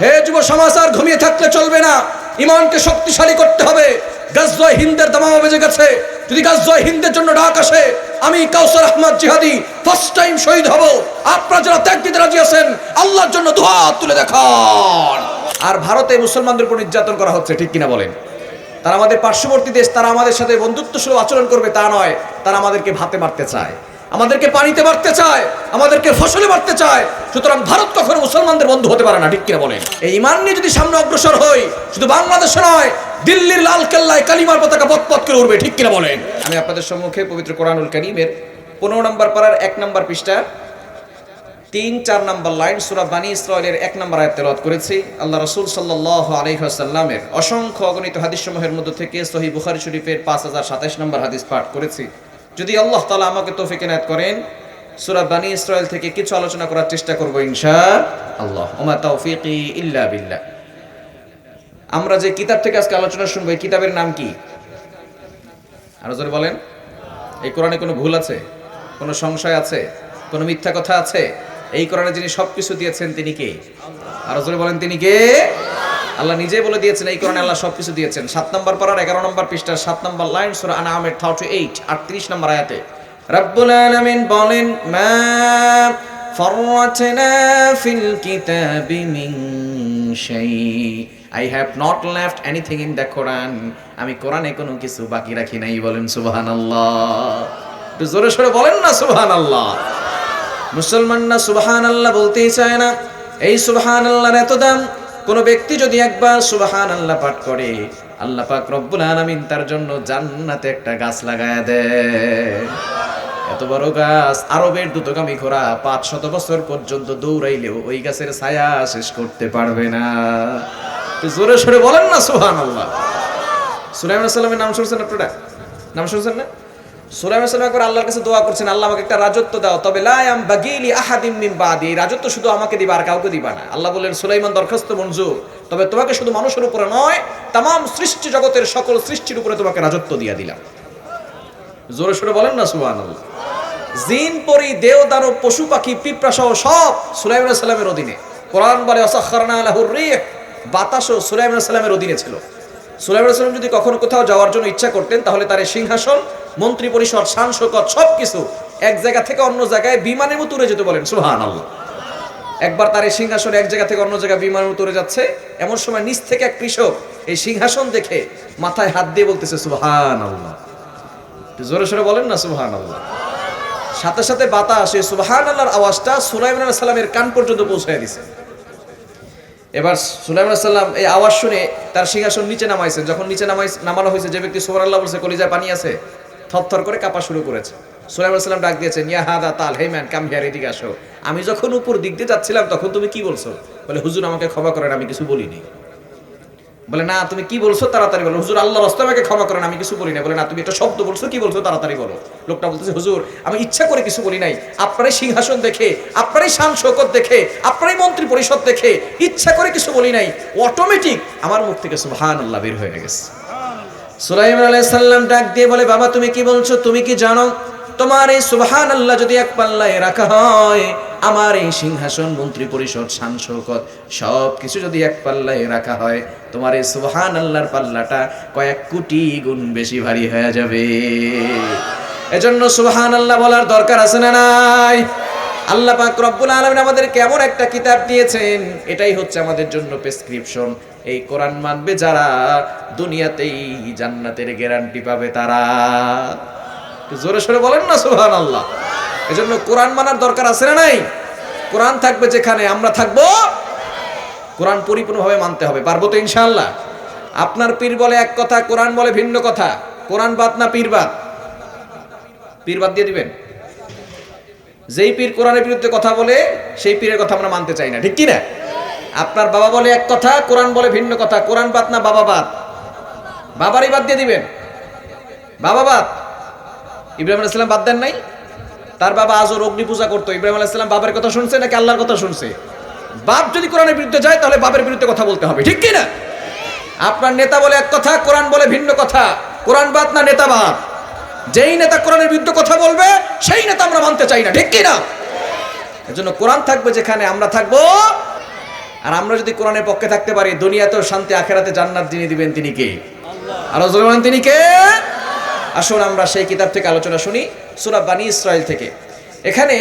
হে যুব সমাজ, আর ঘুমিয়ে থাকলে চলবে না, ইমানকে শক্তিশালী করতে হবে। গাজওয়ায়ে হিন্দের দামামা বেজে গেছে। যদি গাজওয়ায়ে হিন্দের জন্য ডাক আসে, আমি কাউসার আহমদ জিহাদি ফার্স্ট টাইম শহীদ হব। আপনারা যারা ত্যাগ দিতে রাজি আছেন, আল্লাহর জন্য দুহাত তুলে দেখান। আর ভারতে মুসলমানদের উপর নির্যাতন করা হচ্ছে, ঠিক কিনা বলেন? তারা আমাদের পার্শ্ববর্তী দেশ, তারা আমাদের সাথে বন্ধুত্বসুলভ আচরণ করবে তা নয়, তারা আমাদেরকে ভাতে মারতে চায়, আমাদেরকে পানিতে মারতে চায়, আমাদেরকে ফসলে মারতে চায়। সুতরাং ভারত কখনো মুসলমানদের বন্ধু হতে পারে না, ঠিক কিনা বলেন? এই ঈমান নিয়ে যদি সামনে অগ্রসর হই, শুধু বাংলাদেশে নয়, দিল্লির লাল কেল্লায় কালিমার পতাকা পথ করে উঠবে, ঠিক কিনা বলেন? আমি আপনাদের সম্মুখে পবিত্র কোরআনুল কারীমের 15 নম্বর পারার 1 নম্বর পৃষ্ঠা 3-4 নম্বর লাইন সূরা বানী ইসরাঈলের 1 নম্বর আয়াত তেলাওয়াত করেছি। আল্লাহ রাসূল সাল্লাল্লাহু আলাইহি ওয়াসাল্লামের অসংখ্য অগণিত হাদিসসমূহের মধ্য থেকে সহিহ বুখারী শরীফের 5027 নম্বর হাদিস পাঠ করেছি। যদি আল্লাহ তাআলা আমাকে তৌফিক এনায়েত করেন, সূরা বানী ইসরাঈল থেকে কিছু আলোচনা করার চেষ্টা করব ইনশাআল্লাহ। ওমা তাওফীকি ইল্লা বিল্লাহ। আমরা যে কিতাব থেকে আজকে আলোচনা শুনবো, এই কিতাবের নাম কি? আরো জোরে বলেন। এই কোরআনে কোনো ভুল আছে? কোনো সংশয় আছে? কোনো মিথ্যা কথা আছে? এই কোরআনে যিনি সবকিছু দিয়েছেন তিনি কে? আরো জোরে বলেন, তিনি কে? আল্লাহ নিজেই বলে দিয়েছেন, এই কোরআনে আল্লাহ সবকিছু দিয়েছেন। 7 নম্বর পারার 11 নম্বর পৃষ্ঠার 7 নম্বর লাইন সূরা আনআমের 38 নম্বর আয়াতে রব্বুল আলামিন বলেন, মা ফাররাতনা ফিল কিতাবি মিন শাই, I have not left anything in the Quran. আমি কোরআনে কোনো কিছু বাকি রাখি নাই। বলেন সুবহানাল্লাহ। একটু জোরে সোরে বলেন না সুবহানাল্লাহ। মুসলমান না সুবহানাল্লাহ বলতেই চায় না। এই সুবহানাল্লাহর এত দাম, কোন ব্যক্তি যদি একবার সুবহানাল্লাহ পাঠ করে, আল্লাহ পাক রব্বুল আলামিন তার জন্য জান্নাতে একটা গাছ লাগায়া দেয়। এত বড় গাছ, আরবের দ্রুতগামী ঘোড়া 500 বছর পর্যন্ত দৌড়াইলেও ওই গাছের ছায়া শেষ করতে পারবে না। জোরে সরে বলেন না সুবহানাল্লাহ। সুলাইমান আলাইহিস সালামের নাম শুনছেন আপনারা? নাম শুনছেন না? সুলাইমান আলাইহিস সালাম একবার আল্লাহর কাছে দোয়া করছেন, আল্লাহ আমাকে একটা রাজত্ব দাও, তবে লা ইয়ামবাগি লি আহাদিম মিন বাদি, রাজত্ব শুধু আমাকে দিবা আর কাউকে দিবা না। আল্লাহ বললেন, সুলাইমান দরখাস্ত মঞ্জুর, তবে তোমাকে শুধু মানুষের উপরে নয়, তামাম সৃষ্টি জগতের সকল সৃষ্টির উপরে তোমাকে রাজত্ব দিয়া দিলাম। জোরে সরে বলেন না সুবহানাল্লাহ। জিন, পরি, দেও, দানব, পশু পাখি, পিঁপড়া সহ সব সুলাইমান আলাইহিস সালামের অধীনে। কোরআন বলে ওয়াসাখখারনা লাহুর রিহ, বাতাসও সুলাইমান আলাইহিস সালামের অধীনে ছিল। সুলাইমান আলাইহিস সালাম যদি কখনো কোথাও যাওয়ার জন্য ইচ্ছা করতেন, তাহলে তার সিংহাসন, মন্ত্রী পরিষদ, শান শৌকত সবকিছু এক জায়গা থেকে অন্য জায়গায় বিমানের মতো উড়ে যেত। বলেন সুবহানাল্লাহ। একবার তার এই সিংহাসন এক জায়গা থেকে অন্য জায়গায় বিমানের মতো উড়ে যাচ্ছে, এমন সময় নিচ থেকে এক কৃষক এই সিংহাসন দেখে মাথায় হাত দিয়ে বলতেছে সুবহানাল্লাহ। জোরে সোরে বলেন না সুবহানাল্লাহ। সাথে সাথে বাতাস এই সুবহানাল্লাহর আওয়াজটা সুলাইমান আলাইহিস সালামের কান পর্যন্ত পৌঁছায় দিয়েছে। এবার সুলাইমান আলাইহিস সালাম এই আওয়াজ শুনে তার সিংহাসন নিচে নামাইছেন। যখন নিচে নামানো হয়েছে, যে ব্যক্তি সুবহানাল্লাহ বলছে কলিজায় পানি আছে, থরথর করে কাঁপা শুরু করেছে। সুলাইমান আলাইহিস সালাম ডাক দিয়েছেন, ইয়া হাদা তাল, হে ম্যান কাম হিয়ার, এদিকে আসো। আমি যখন উপর দিক দিয়ে যাচ্ছিলাম তখন তুমি কি বলছো? বলে, হুজুর আমাকে ক্ষমা করেন, আমি কিছু বলিনি। বলে, না তুমি কি বলছো তাড়াতাড়ি বলো। হুজুর আল্লাহর রাস্তায় আমাকে ক্ষমা করেন, আমি কিছু বলি না। বলে, না তুমি একটা শব্দ বলছো, কি বলছো তাড়াতাড়ি বলো। লোকটা বলতেছে, হুজুর আমি ইচ্ছা করে কিছু বলি নাই, আপনারই সিংহাসন দেখে, আপনারই শান শৌকত দেখে, আপনারই মন্ত্রী পরিষদ দেখে ইচ্ছা করে কিছু বলি নাই, অটোমেটিক আমার মুখ থেকে সুবহানাল্লাহ বের হয়ে গেছে। সুলাইমান আলাইহিস সালাম ডাক দিয়ে বলে, বাবা তুমি কি বলছো? তুমি কি জানো তোমার এই সুবহানাল্লাহ যদি এক পাল্লায় রাখা হয়, আমার এই সিংহাসন, মন্ত্রী পরিষদ, শান শৌকত সব কিছু যদি এক পাল্লায় রাখা হয়, তোমার এই সুবহানাল্লাহর পাল্লাটা কয়েক কোটি গুণ বেশি ভারী হয়ে যাবে। এজন্য সুবহানাল্লাহ বলার দরকার আছে না নাই? আল্লাহ পাক রব্বুল আলামিন আমাদেরকে এমন একটা কিতাব দিয়েছেন, এটাই হচ্ছে আমাদের জন্য প্রেসক্রিপশন। এই কোরআন মানবে যারা, দুনিয়াতেই জান্নাতের গ্যারান্টি পাবে তারা। জোরে সোরে বলেন না সুবহানাল্লাহ। এজন্য কোরআন মানার দরকার আছে না নাই? কোরআন থাকবে যেখানে, আমরা থাকবো। কোরআন পরিপূর্ণভাবে মানতে হবে। পারবো তো ইনশাআল্লাহ? আপনার পীর বলে এক কথা, কোরআন বলে ভিন্ন কথা। কোরআন বাদ না পীর বাদ? পীর বাদ দিয়ে দিবেন। যেই পীর কোরআনের বিরুদ্ধে কথা বলে, সেই পীরের কথা আমরা মানতে চাই না, ঠিক কি না? আপনার বাবা বলে এক কথা, কোরআন বলে ভিন্ন কথা। কোরআন বাদ না বাবা বাদ? বাবারই বাদ দিয়ে দিবেন। বাবা বাদ। ইব্রাহিম আলাইহিস সালাম বাদ দেন নাই? তার বাবা আজও অগ্নি পূজা করতো। ইব্রাহিম আলাইহিস সালাম বাবার কথা শুনছে নাকি আল্লাহর কথা শুনছে? বাপ যদি কোরআনের বিরুদ্ধে যায়, তাহলে বাবার বিরুদ্ধে কথা বলতে হবে, ঠিক কি না? আপনার নেতা বলে এক কথা, কোরআন বলে ভিন্ন কথা। কোরআন বাদ না নেতা বাদ? যেই নেতা কোরআনের বিরুদ্ধে কথা বলবে, সেই নেতা আমরা মানতে চাই না, ঠিক কি না? এজন্য কোরআন থাকবে যেখানে, আমরা থাকবো আর আমরা যদি কোরআনের পক্ষে থাকতে পারি, দুনিয়াতেও শান্তি, আখেরাতে জান্নাত যিনি দিবেন তিনি কে? আরো জোরে বলেন তিনি কে? আসুন আমরা সেই কিতাব থেকে আলোচনা শুনি, সূরা বানী ইসরাইল থেকে। এখানে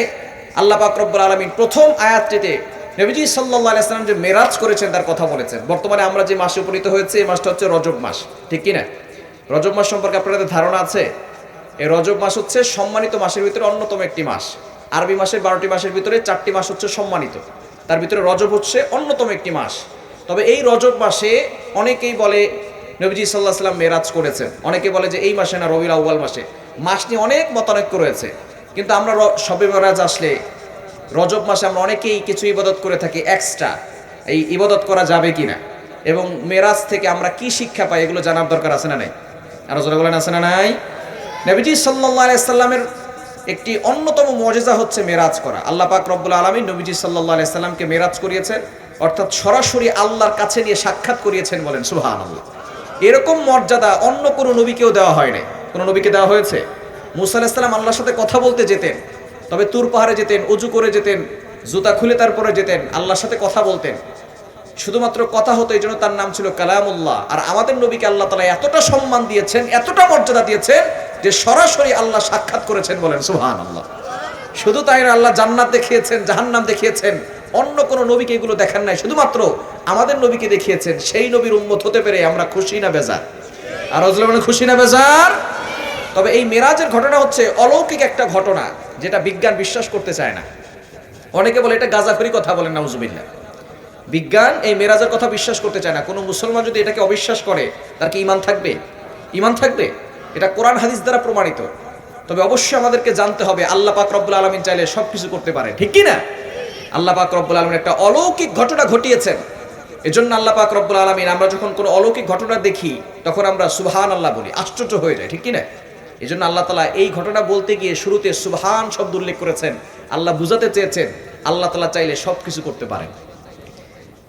আল্লাহ পাক রব্বুল আলামিন প্রথম আয়াতটিতে নবীজি সাল্লাল্লাহু আলাইহি ওয়াসাল্লাম যে মেরাজ করেছেন তার কথা বলেছেন। বর্তমানে আমরা যে মাসে উপনীত হয়েছে এই মাসটা হচ্ছে রজব মাস, ঠিক কি না? রজব মাস সম্পর্কে আপনাদের ধারণা আছে? এই রজব মাস হচ্ছে সম্মানিত মাসের ভিতরে অন্যতম একটি মাস। আরবি মাসের 12টি মাসের ভিতরে 4টি মাস হচ্ছে সম্মানিত, তার ভিতরে রজব হচ্ছে অন্যতম একটি মাস। তবে এই রজব মাসে অনেকেই বলে নবীজি সাল্লাল্লাহু আলাইহি ওয়াসাল্লাম মেরাজ করেছেন, অনেকে বলে যে এই মাসে না রবিউল আউয়াল মাসে। মাস নিয়ে অনেক মতানৈক্য রয়েছে, কিন্তু আমরা শবে মেরাজ আসলে রজব মাসে আমরা অনেকেই কিছু ইবাদত করে থাকি এক্সট্রা। এই ইবাদত করা যাবে কিনা এবং মেরাজ থেকে আমরা কি শিক্ষা পাই এগুলো জানার দরকার আছে না নাই? আরো জোরে বলেন আছে না নাই? নবীজি সাল্লাল্লাহু আলাইহি সাল্লামের একটি অন্যতম মুজিজা হচ্ছে মেরাজ করা। আল্লাহ পাক রব্বুল আলামিন নবীজি সাল্লাল্লাহু আলাইহি সাল্লামকে মেরাজ করিয়েছেন, অর্থাৎ সরাসরি আল্লাহর কাছে নিয়ে সাক্ষাৎ করিয়েছেন, বলেন সুবহানাল্লাহ। এরকম মর্যাদা অন্য কোনো নবীকেও দেওয়া হয় নাই। কোনো নবীকে দেওয়া হয়েছে? মুসা আলাইহিস সালাম আল্লাহর সাথে কথা বলতে যেতেন, তবে তুর পাহাড়ে যেতেন, অজু করে যেতেন, জুতা খুলে তারপরে যেতেন, আল্লাহর সাথে কথা বলতেন। শুধুমাত্র কথা হতো, এই জন্য তার নাম ছিল কালামুল্লাহ। আর আমাদের নবীকে আল্লাহ তাআলা এতটা সম্মান দিয়েছেন, এতটা মর্যাদা দিয়েছেন যে সরাসরি আল্লাহ সাক্ষাৎ করেছেন, বলেন সুবহানাল্লাহ। শুধু তাই না, আল্লাহ জান্নাত দেখিয়েছেন, জাহান্নাম দেখিয়েছেন, অন্য কোনো নবীকে এগুলো দেখান নাই, শুধুমাত্র আমাদের নবীকে দেখিয়েছেন। সেই নবীর উম্মত হতে পেরে আমরা খুশি না বেজার? আর খুশি না বেজার? তবে এই মেরাজের ঘটনা হচ্ছে অলৌকিক একটা ঘটনা, যেটা বিজ্ঞান বিশ্বাস করতে চায় না। অনেকে বলে এটা গাঁজাখুরি কথা, বলেন নাউজুবিল্লাহ। বিজ্ঞান এই মেরাজের কথা বিশ্বাস করতে চায় না। কোনো মুসলমান যদি এটাকে অবিশ্বাস করে তার কি ঈমান থাকবে? ঈমান থাকবে? এটা কোরআন হাদিস দ্বারা প্রমাণিত। তবে অবশ্যই আমাদেরকে জানতে হবে আল্লাহ পাক রব্বুল আলামিন চাইলে সবকিছু করতে পারে, ঠিক কি না? আল্লাহ পাক রব্বুল আলামিন একটা অলৌকিক ঘটনা ঘটিয়েছেন। এজন্য আল্লাহ পাক রব্বুল আলামিন, আমরা যখন কোনো অলৌকিক ঘটনা দেখি তখন আমরা সুবহানাল্লাহ বলি, আশ্চর্য হয়ে যায়, ঠিক কি না? এজন্য আল্লাহ তাআলা এই ঘটনা বলতে গিয়ে শুরুতে সুবহান শব্দ উল্লেখ করেছেন। আল্লাহ বুঝাতে চেয়েছেন আল্লাহ তাআলা চাইলে সবকিছু করতে পারেন।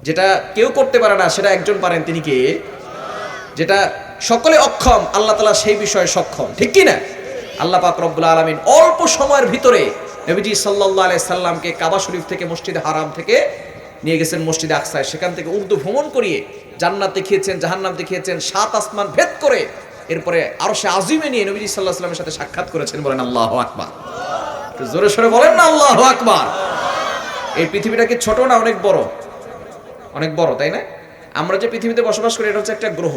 যেটা কেউ করতে পারে না সেটা একজন পারেন, তিনি কে? যেটা সকলে অক্ষম আল্লাহ তাআলা সেই বিষয়ে সক্ষম, ঠিক কি না? আল্লাহ পাক রব্বুল আলামিন অল্প সময়ের ভিতরে নবীজি সাল্লাল্লাহু আলাইহি সাল্লামকে কাবা শরীফ থেকে, মসজিদে হারাম থেকে নিয়ে গেছেন মসজিদে আকসায়। সেখান থেকে উর্দু ভ্রমণ করিয়ে জান্নাত দেখিয়েছেন, জাহান্নাম দেখিয়েছেন, 7 আসমান ভেদ করে এরপরে আরশে আজিমে নিয়ে নবীজি সাল্লাল্লাহু আলাইহি সাল্লামের সাথে সাক্ষাৎ করেছেন, বলেন আল্লাহু আকবার। একটু জোরে সোরে বলেন না আল্লাহু আকবার। এই পৃথিবীটা কি ছোট না অনেক বড়? অনেক বড়, তাই না? আমরা যে পৃথিবীতে বসবাস করি এটা হচ্ছে একটা গ্রহ।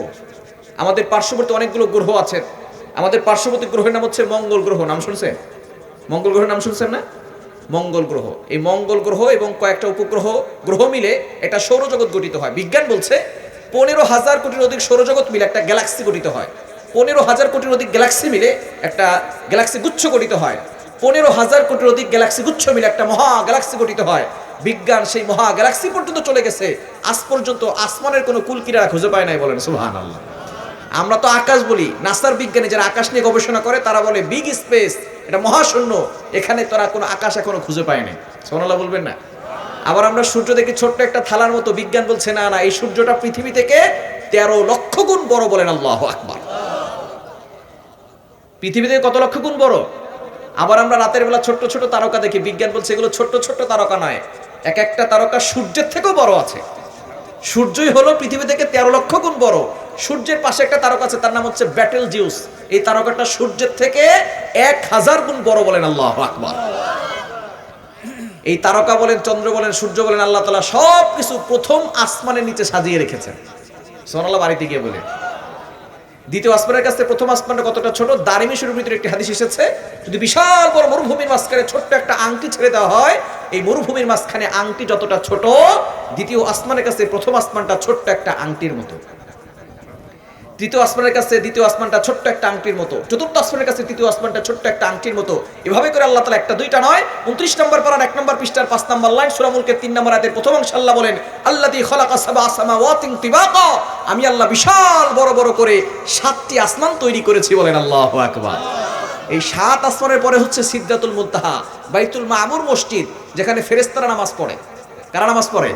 আমাদের পার্শ্ববর্তী অনেকগুলো গ্রহ আছে। আমাদের পার্শ্ববর্তী গ্রহের নাম হচ্ছে মঙ্গল গ্রহ। নাম শুনছেন? মঙ্গল গ্রহের নাম শুনছেন না? মঙ্গল গ্রহ। এই মঙ্গল গ্রহ এবং কয়েকটা উপগ্রহ গ্রহ মিলে একটা সৌরজগৎ গঠিত হয়। বিজ্ঞান বলছে 15,000 কোটির অধিক সৌরজগৎ মিলে একটা গ্যালাক্সি গঠিত হয়। 15,000 কোটির অধিক গ্যালাক্সি মিলে একটা গ্যালাক্সি গুচ্ছ গঠিত হয়। 15,000 কোটির অধিক গ্যালাক্সি গুচ্ছ মিলে একটা মহা গ্যালাক্সি গঠিত হয়। বিজ্ঞান সেই মহা গ্যালাক্সি পর্যন্ত চলে গেছে, আজ পর্যন্ত আসমানের কোনো কুলকিনারা খুঁজে পায় নাই, বলেন সুবহানাল্লাহ। আমরা তো আকাশ বলি, নাসার বিজ্ঞানী যারা আকাশ নিয়ে গবেষণা করে তারা বলে বিগ স্পেস, এটা মহাশূন্য, এখানে তারা কোনো আকাশ এখনো খুঁজে পায়নি। সুবহানাল্লাহ বলবেন না? আবার আমরা সূর্য দেখি ছোট্ট একটা থালার মতো, বিজ্ঞান বলছে না না, এই সূর্যটা পৃথিবী থেকে 13 লক্ষ গুণ বড়, বলেন আল্লাহু আকবার। পৃথিবী থেকে কত লক্ষ গুণ বড়? আবার আমরা রাতের বেলা ছোট্ট ছোট তারকা দেখি, বিজ্ঞান বলছে এগুলো ছোট্ট ছোট্ট তারকা নয়, এক একটা তারকা সূর্যের থেকেও বড় আছে। সূর্যই হলো পৃথিবী থেকে 13 লক্ষ গুণ বড়। সূর্যের পাশে একটা তারকা আছে, তার নাম হচ্ছে ব্যাটেল জিউস। এই তারকাটা সূর্যের থেকে 1000 গুণ বড়, বলেন আল্লাহু আকবার। এই তারকা বলেন, চন্দ্র বলেন, সূর্য বলেন, আল্লাহ তাআলা সবকিছু প্রথম আসমানের নিচে সাজিয়ে রেখেছেন। সুবহানাল্লাহ বাড়িতে গিয়ে বলে। দ্বিতীয় আসমানের কাছে প্রথম আসমানটা কতটা ছোট? দারিমি শরীফের ভিতরে একটি হাদিস এসেছে, যদি বিশাল বড় মরুভূমির মাঝখানে ছোট্ট একটা আংটি ছেড়ে দেওয়া হয়, এই মরুভূমির মাঝখানে আংটি যতটা ছোট, দ্বিতীয় আসমানের কাছে প্রথম আসমানটা ছোট্ট একটা আংটির মতো। তৃতীয় আসমানের কাছে দ্বিতীয় আসমানটা ছোট্ট একটা আংটির মতো। চতুর্থ আসমানের কাছে তৃতীয় আসমানটা ছোট্ট একটা আংটির মতো। এভাবে করে আল্লাহ তাআলা একটা দুইটা নয়, 29 নম্বর পারার 1 নম্বর পৃষ্ঠার 5 নম্বর লাইন সূরা মুলকের 3 নম্বর আয়াতের প্রথম অংশে আল্লাহ বলেন, আল্লাযী খালাকা সাবআ সামাওয়াতিন তিবাকা, আমি আল্লাহ বিশাল বড় বড় করে 7টি আসমান তৈরি করেছি, বলেন আল্লাহু আকবার। এই 7 আসমানের পরে হচ্ছে সিদরাতুল মুনতাহা, বাইতুল মামুর মসজিদ, যেখানে ফেরেশতারা নামাজ পড়ে। কারা নামাজ পড়ে?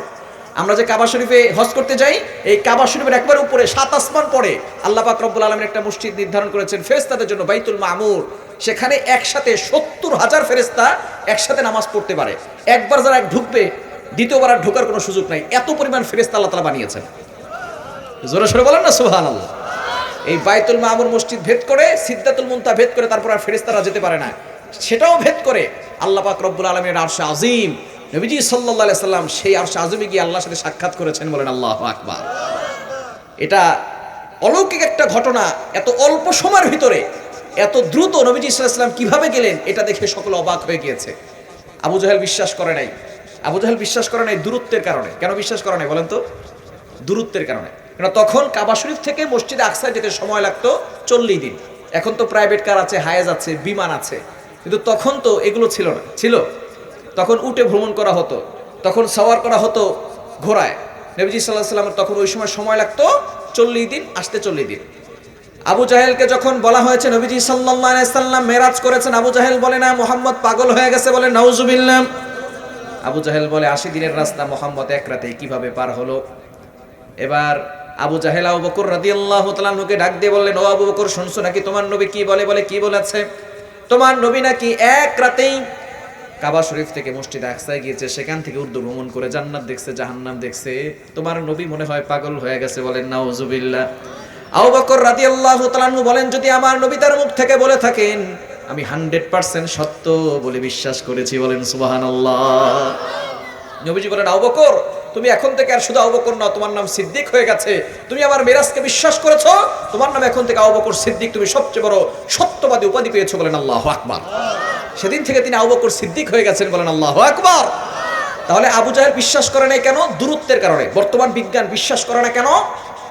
আমরা যে কাবা শরীফে হজ করতে যাই, এই কাবা শরীফের একবার উপরে 7 আসমান পড়ে আল্লাহ পাক রব্বুল আলামিন একটা মসজিদ নির্ধারণ করেছেন ফেরেশতাদের জন্য, বাইতুল মামুর। সেখানে একসাথে 70,000 ফেরেশতা একসাথে নামাজ পড়তে পারে। একবার যারা ঢুকবে দ্বিতীয়বার আর ঢোকার কোনো সুযোগ নাই, এত পরিমাণ ফেরেশতা আল্লাহ তাআলা বানিয়েছেন। জোরে সোরে বলেন না সুবহানাল্লাহ। এই বাইতুল মামুর মসজিদ ভেদ করে, সিদরাতুল মুনতাহা ভেদ করে তারপর আর ফেরেশতারা যেতে পারে না, সেটাও ভেদ করে আল্লাহ পাক রব্বুল আলামিনের আরশে আজিম, নবীজি সাল্লাল্লাহু আলাইহি সাল্লাম সেই আরশে আজিমে গিয়ে আল্লাহর সাথে সাক্ষাৎ করেছেন। বলেন আল্লাহু আকবার। এটা অলৌকিক একটা ঘটনা। এত অল্প সময়ের ভিতরে এত দ্রুত নবীজি সাল্লাল্লাহু আলাইহি সাল্লাম কিভাবে গেলেন, এটা দেখে সকলে অবাক হয়ে গিয়েছে। আবু জাহেল বিশ্বাস করে নাই। আবু জাহেল বিশ্বাস করে নাই দূরত্বের কারণে। কেন বিশ্বাস করে নাই বলেন তো? দূরত্বের কারণে। কারণ তখন কাবা শরীফ থেকে মসজিদে আকসায় যেতে সময় লাগতো 40 দিন। এখন তো প্রাইভেট কার আছে, হায়াজ আছে, বিমান আছে, কিন্তু তখন তো এগুলো ছিল না। ছিল তখন উটে ভ্রমণ করা হতো, তখন সাওয়ার করা হতো ঘোড়ায়। নবীজি সাল্লাল্লাহু আলাইহি সাল্লামের তখন ওই সময় সময় লাগতো 40 দিন, আসতে 40 দিন। আবু জাহেলকে যখন বলা হয়েছে নবীজি সাল্লাল্লাহু আলাইহি সাল্লাম মেরাজ করেছেন, আবু জাহেল বলে না মুহাম্মদ পাগল হয়ে গেছে, বলে নাউজুবিল্লাহ। আবু জাহেল বলে 80 দিনের রাস্তা মুহাম্মদ এক রাতে কিভাবে পার হলো? এবার আবু জাহেল আবু বকর রাদিয়াল্লাহু তাআলা আনহুকে ডাক দিয়ে বললেন, ও আবু বকর শুনছো নাকি তোমার নবী কি বলে? বলে কি বলেছে? তোমার নবী নাকি এক রাতেই কাবা শরীফ থেকে মসজিদে আকসায় গিয়েছে, সেখান থেকে উর্দু ভ্রমণ করে জান্নাত দেখছে, জাহান্নাম দেখছে। তোমার নবী মনে হয় পাগল হয়ে গেছে। বলেন নাউজুবিল্লাহ। আবু বকর রাদিয়াল্লাহু তাআলা আনহু বলেন, যদি আমার নবী তার মুখ থেকে বলে থাকেন আমি 100% সত্য বলে বিশ্বাস করেছি। বলেন সুবহানাল্লাহ। নবীজি বলেন, আবু বকর তুমি এখন থেকে আর শুধু আবু বকর নও, তোমার নাম সিদ্দিক হয়ে গেছে। তুমি আমার মিরাজকে বিশ্বাস করেছো, তোমার নাম এখন থেকে আবু বকর সিদ্দিক, তুমি সবচেয়ে বড় সত্যবাদী উপাধি পেয়েছো। বলেন আল্লাহু আকবার। সেদিন থেকে তিনি আবু বকর সিদ্দিক হয়ে গেছেন। বলেন আল্লাহু আকবার। তাহলে আবু জাহেল বিশ্বাস করে নাই কেন? দূরত্বের কারণে। বর্তমান বিজ্ঞান বিশ্বাস করে না কেন?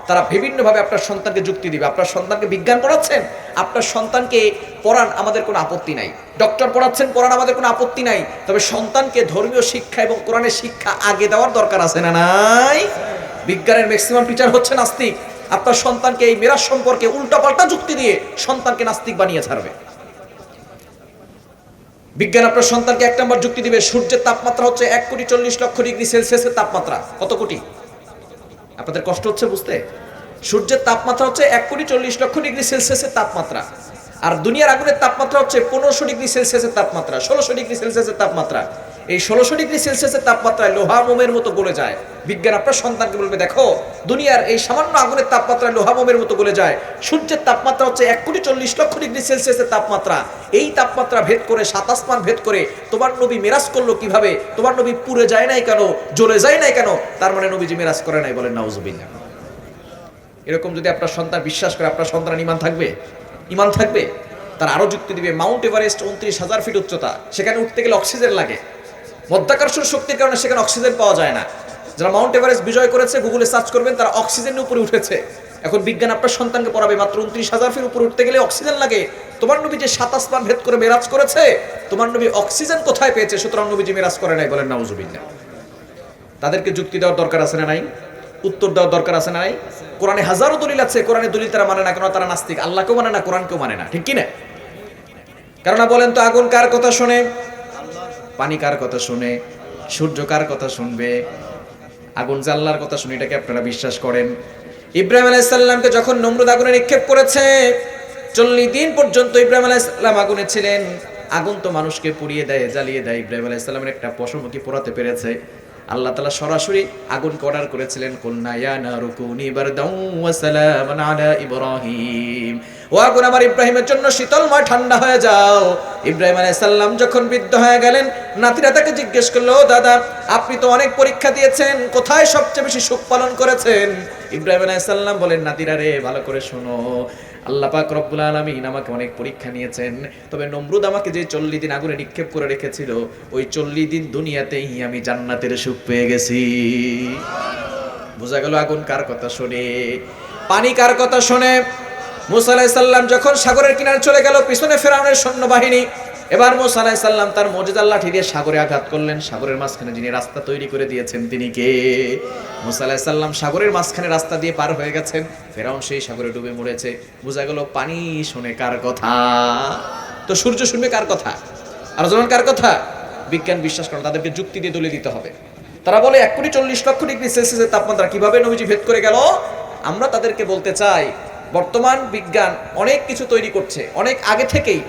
তারা বিভিন্নভাবে আপনার সন্তানকে যুক্তি দিবে। আপনার সন্তানকে বিজ্ঞান পড়াচ্ছেন, আপনার সন্তানকে পড়ান, আমাদের কোনো আপত্তি নাই। ডক্টর পড়াচ্ছেন, পড়ান, আমাদের কোনো আপত্তি নাই। তবে সন্তানকে ধর্মীয় শিক্ষা এবং কোরআনের শিক্ষা আগে দেওয়ার দরকার আছে না নাই? বিজ্ঞানের ম্যাক্সিমাম টিচার হচ্ছে নাস্তিক। আপনার সন্তানকে এই মিরাজ সম্পর্কে উল্টাপাল্টা যুক্তি দিয়ে সন্তানকে নাস্তিক বানিয়ে ছাড়বে। বিজ্ঞান আপনার সন্তানকে 1 নম্বর যুক্তি দিবে, সূর্যের তাপমাত্রা হচ্ছে 1,40,00,000 তাপমাত্রা। কত কোটি? আপনাদের কষ্ট হচ্ছে বুঝতে? সূর্যের তাপমাত্রা হচ্ছে 1,40,00,000 তাপমাত্রা, আর দুনিয়ার আগুনের তাপমাত্রা হচ্ছে 1500°C তাপমাত্রা, 1600°C তাপমাত্রা। এই 1600°C তাপমাত্রায় লোহা মোমের মতো গলে যায়। বিজ্ঞান আপনার সন্তানকে বলবে, দেখো দুনিয়ার এই সামান্য আগুনের তাপমাত্রায় লোহা মোমের মতো গলে যায়। সূর্যের তাপমাত্রা হচ্ছে 1,40,00,000 তাপমাত্রা। এই তাপমাত্রা ভেদ করে, 7 আসমান ভেদ করে তোমার নবী মেরাজ করলো কিভাবে? তোমার নবী পুড়ে যায় নাই কেন? জ্বলে যায় নাই কেন? তার মানে নবীজি মেরাজ করে নাই। বলেন নাউজুবিল্লাহ। এরকম যদি আপনার সন্তান বিশ্বাস করে, আপনার সন্তান ঈমান থাকবে? ঈমান থাকবে। তার আরো যুক্তি দিবে, মাউন্ট এভারেস্ট 29,000 ফিট উচ্চতা, সেখানে উঠতে গেলে অক্সিজেন লাগে। মধ্যাকর্ষণ শক্তির কারণে সেখানে অক্সিজেন পাওয়া যায় না। যারা মাউন্ট এভারেস্ট বিজয় করেছে গুগলে সার্চ করবেন, তারা অক্সিজেনের উপরে উঠেছে। এখন বিজ্ঞান আপনার সন্তানকে পড়াবে মাত্র 29,000 ফিট উপরে উঠতে গেলে অক্সিজেন লাগে। তোমার নবী যে 7 আসমান ভেদ করে মেরাজ করেছে, তোমার নবী অক্সিজেন কোথায় পেয়েছে? সুতরাং নবীজি মেরাজ করে নাই। বলেন নাউজুবিল্লাহ। তাদেরকে যুক্তি দেওয়ার দরকার আছে না নাই? উত্তর দেওয়ার দরকার আছে না নাই? কোরআনে হাজারো দলিল আছে, কোরআনের দলিল তারা মানে না কেন? তারা নাস্তিক, আল্লাহকেও মানে না, কোরআনকেও মানে না, ঠিক কি না? কেননা বলেন তো, আগুন কার কথা শুনে? পানি কার কথা শুনে? সূর্য কার কথা শুনবে? আগুন যে আল্লাহর কথা শুনে, এটাকে আপনারা বিশ্বাস করেন? ইব্রাহিম আলাইহিস সালামকে যখন নমরুদ আগুনে নিক্ষেপ করেছে, 40 দিন পর্যন্ত ইব্রাহিম আলাইহিস সালাম আগুনে ছিলেন। আগুন তো মানুষকে পুড়িয়ে দেয়, জ্বালিয়ে দেয়। ইব্রাহিম আলাইহিস সালামের একটা পশমকে পোড়াতে পেরেছে। আল্লাহ তাআলা সরাসরি আগুনকে অর্ডার করেছিলেন, কুলনা ইয়া নারু কুনি বারদাও ওয়া সালামান আলা ইব্রাহিম। ও আগুন আমার ইব্রাহিমের জন্য শীতলময় ঠান্ডা হয়ে যাও। ইব্রাহিম আলাইহিস সালাম যখন বৃদ্ধ হয়ে গেলেন, নাতিরা তাকে জিজ্ঞেস করলো, দাদা আপনি তো অনেক পরীক্ষা দিয়েছেন, কোথায় সবচেয়ে বেশি সুখ পালন করেছেন? ইব্রাহিম আলাইহিস সালাম বলেন, নাতিরা রে ভালো করে শোনো, আল্লাহ পাক রব্বুল আলামিন আমাকে অনেক পরীক্ষা নিয়েছেন। তবে নমরুদ আমাকে যে 40 দিন আগুনে নিক্ষেপ করে রেখেছিল, ওই 40 দিন দুনিয়াতেই আমি জান্নাতের সুখ পেয়ে গেছি। বোঝা গেল আগুন কার কথা শোনে, পানি কার কথা শোনে। মুসা আলাইহিস সালাম যখন সাগরের কিনারে চলে গেল, পিছনে ফেরাউনের সৈন্যবাহিনী। এবার মুসা আলাইহিস সালাম তার মুজিজার লাঠি দিয়ে সাগরে আঘাত করলেন। সাগরের মাঝখানে যিনি রাস্তা তৈরি করে দিয়েছেন তিনি কে? মুসা আলাইহিস সালাম সাগরের মাঝখানে রাস্তা দিয়ে পার হয়ে গেছেন। ফেরাউন সেই সাগরে ডুবে মরেছে। বোঝা গেল পানি শুনে কার কথা? তো সূর্য শুনবে কার কথা? আর জন কার কথা? বিজ্ঞান বিশ্বাস করে, তাদেরকে যুক্তি দিয়ে দলিল দিতে হবে। তারা বলে 1,40,00,000 তাপমাত্রা কিভাবে নবীজি ভেদ করে গেল? আমরা তাদেরকে বলতে চাই, বর্তমান বিজ্ঞান অনেক কিছু তৈরি করছে। অনেক আগে থেকেই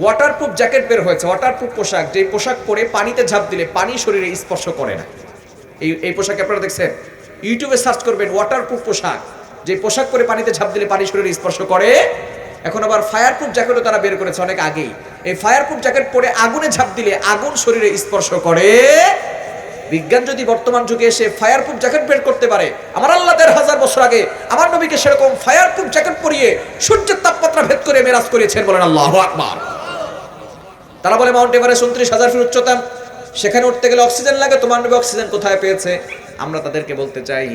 ওয়াটারপ্রুফ জ্যাকেট বের হয়েছে, ওয়াটারপ্রুফ পোশাক, যে পোশাক পরে পানিতে ঝাঁপ দিলে পানি শরীরে স্পর্শ করে না। এই পোশাক আপনারা দেখছেন, ইউটিউবে সার্চ করবেন ওয়াটারপ্রুফ পোশাক, যে পোশাক পরে পানিতে ঝাঁপ দিলে পানি শরীরে স্পর্শ করে। এখন আবার ফায়ারপ্রুফ জ্যাকেটও তারা বের করেছে অনেক আগেই। এই ফায়ারপ্রুফ জ্যাকেট পরে আগুনে ঝাঁপ দিলে আগুন শরীরে স্পর্শ করে। বিজ্ঞান যদি বর্তমান যুগে এসে ফায়ারপ্রুফ জ্যাকেট বের করতে পারে, আমার আল্লাহ ১,৫০০ বছর আগে আমার নবীকে সেরকম ফায়ারপ্রুফ জ্যাকেট পরিয়ে সূর্যের তাপমাত্রা ভেদ করে মেরাজ করেছেন, বলেন আল্লাহু আকবার। তারা বলে মাউন্ট এভারেস্ট ২৯,০০০ ফিট উচ্চতা, সেখানে উঠতে গেলে অক্সিজেন লাগে, তোমার নবী অক্সিজেন কোথায় পেয়েছে? আমরা তাদেরকে বলতে চাই,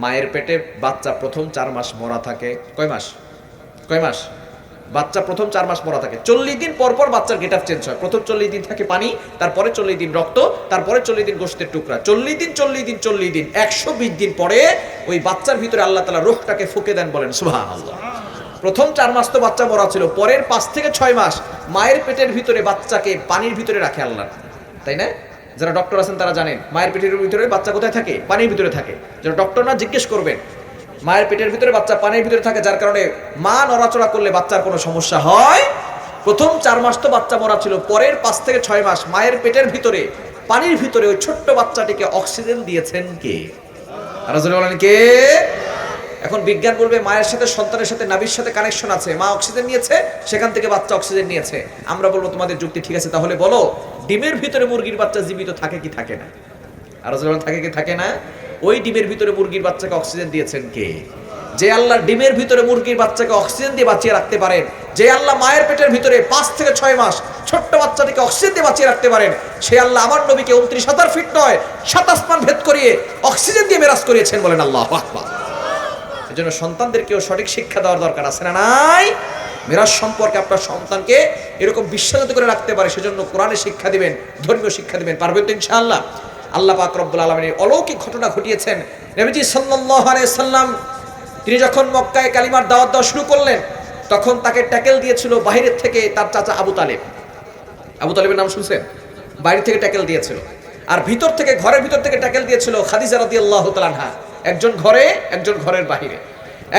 মায়ের পেটে বাচ্চা প্রথম ৪ মাস মরা থাকে। কয় মাস? বাচ্চা প্রথম ৪ মাস মরা থাকে। ৪০ দিন পর পর বাচ্চার গেটআপ চেঞ্জ হয়। প্রথম ৪০ দিন থাকে পানি, তারপরে ৪০ দিন রক্ত, তারপরে ৪০ দিন গোশতের টুকরা। ৪০ দিন ১২০ দিন পরে ওই বাচ্চার ভিতরে আল্লাহ তাআলা রূহটাকে ফুঁকে দেন, বলেন সুবহানাল্লাহ। প্রথম ৪ মাস তো বাচ্চা মরা ছিল, পরের ৫ থেকে ৬ মাস মায়ের পেটের ভিতরে বাচ্চাকে পানির ভিতরে রাখে আল্লাহ, তাই না? যারা ডক্টর আছেন তারা জানেন মায়ের পেটের ভিতরে বাচ্চা কোথায় থাকে? পানির ভিতরে থাকে। যারা ডক্টর না জিজ্ঞেস করবেন, মায়ের পেটের ভিতরে বাচ্চা পানির ভিতরে থাকে, যার কারণে মা নড়াচড়া করলে বাচ্চার কোনো সমস্যা হয়। প্রথম ৪ মাস তো বাচ্চা মরা ছিল, পরের ৫ থেকে ৬ মাস মায়ের পেটের ভিতরে পানির ভিতরে ওই ছোট্ট বাচ্চাটিকে অক্সিজেন দিয়েছেন কে? আর বলেন কে? এখন বিজ্ঞান বলবে মায়ের সাথে সন্তানের সাথে নাভির সাথে কানেকশন আছে, মা অক্সিজেন নিয়েছে, সেখান থেকে বাচ্চা অক্সিজেন নিয়েছে। আমরা বলবো তোমাদের যুক্তি ঠিক আছে, তাহলে বলো ডিমের ভিতরে মুরগির বাচ্চা জীবিত থাকে কি থাকে না? আর থাকে কি থাকে না? ওই ডিমের ভিতরে মুরগির বাচ্চাকে অক্সিজেন দিয়েছেন কে? যে আল্লাহ ডিমের ভিতরে মুরগির বাচ্চাকে অক্সিজেন দিয়ে বাঁচিয়ে রাখতে পারেন, যে আল্লাহ মায়ের পেটের ভিতরে ৫ থেকে ৬ মাস ছোট্ট বাচ্চাটিকে অক্সিজেন দিয়ে বাঁচিয়ে রাখতে পারেন, সে আল্লাহ আমার নবীকে ২৯,০০০ ফিট নয় ৭ আসমান ভেদ করিয়ে অক্সিজেন দিয়ে মেরাজ করিয়েছেন, বলেন আল্লাহু আকবার। এজন্য সন্তানদেরকেও সঠিক শিক্ষা দেওয়ার দরকার আছে না নাই? মেরাজ সম্পর্কে আপনার সন্তানকে এরকম বিশ্বাস করে রাখতে পারে, সেজন্য কোরআনে শিক্ষা দিবেন, ধর্মীয় শিক্ষা দিবেন, পারবেন তো ইনশাআল্লাহ। আল্লাহ পাক রব্বুল আলামিন অলৌকিক ঘটনা ঘটিয়েছেন। নবীজি সাল্লাল্লাহু আলাইহি সাল্লাম তিনি যখন মক্কায় কালিমার দাওয়াত দেওয়া শুরু করলেন, তখন তাকে ট্যাকেল দিয়েছিল বাইরের থেকে তার চাচা আবু তালেব। আবু তালেবের নাম শুনছেন? বাইরে থেকে ট্যাকেল দিয়েছিল। আর ভিতর থেকে, ঘরের ভিতর থেকে ট্যাকেল দিয়েছিল খাদিজা রাদিয়াল্লাহু তাআলা আনহা। একজন ঘরে, একজন ঘরের বাইরে।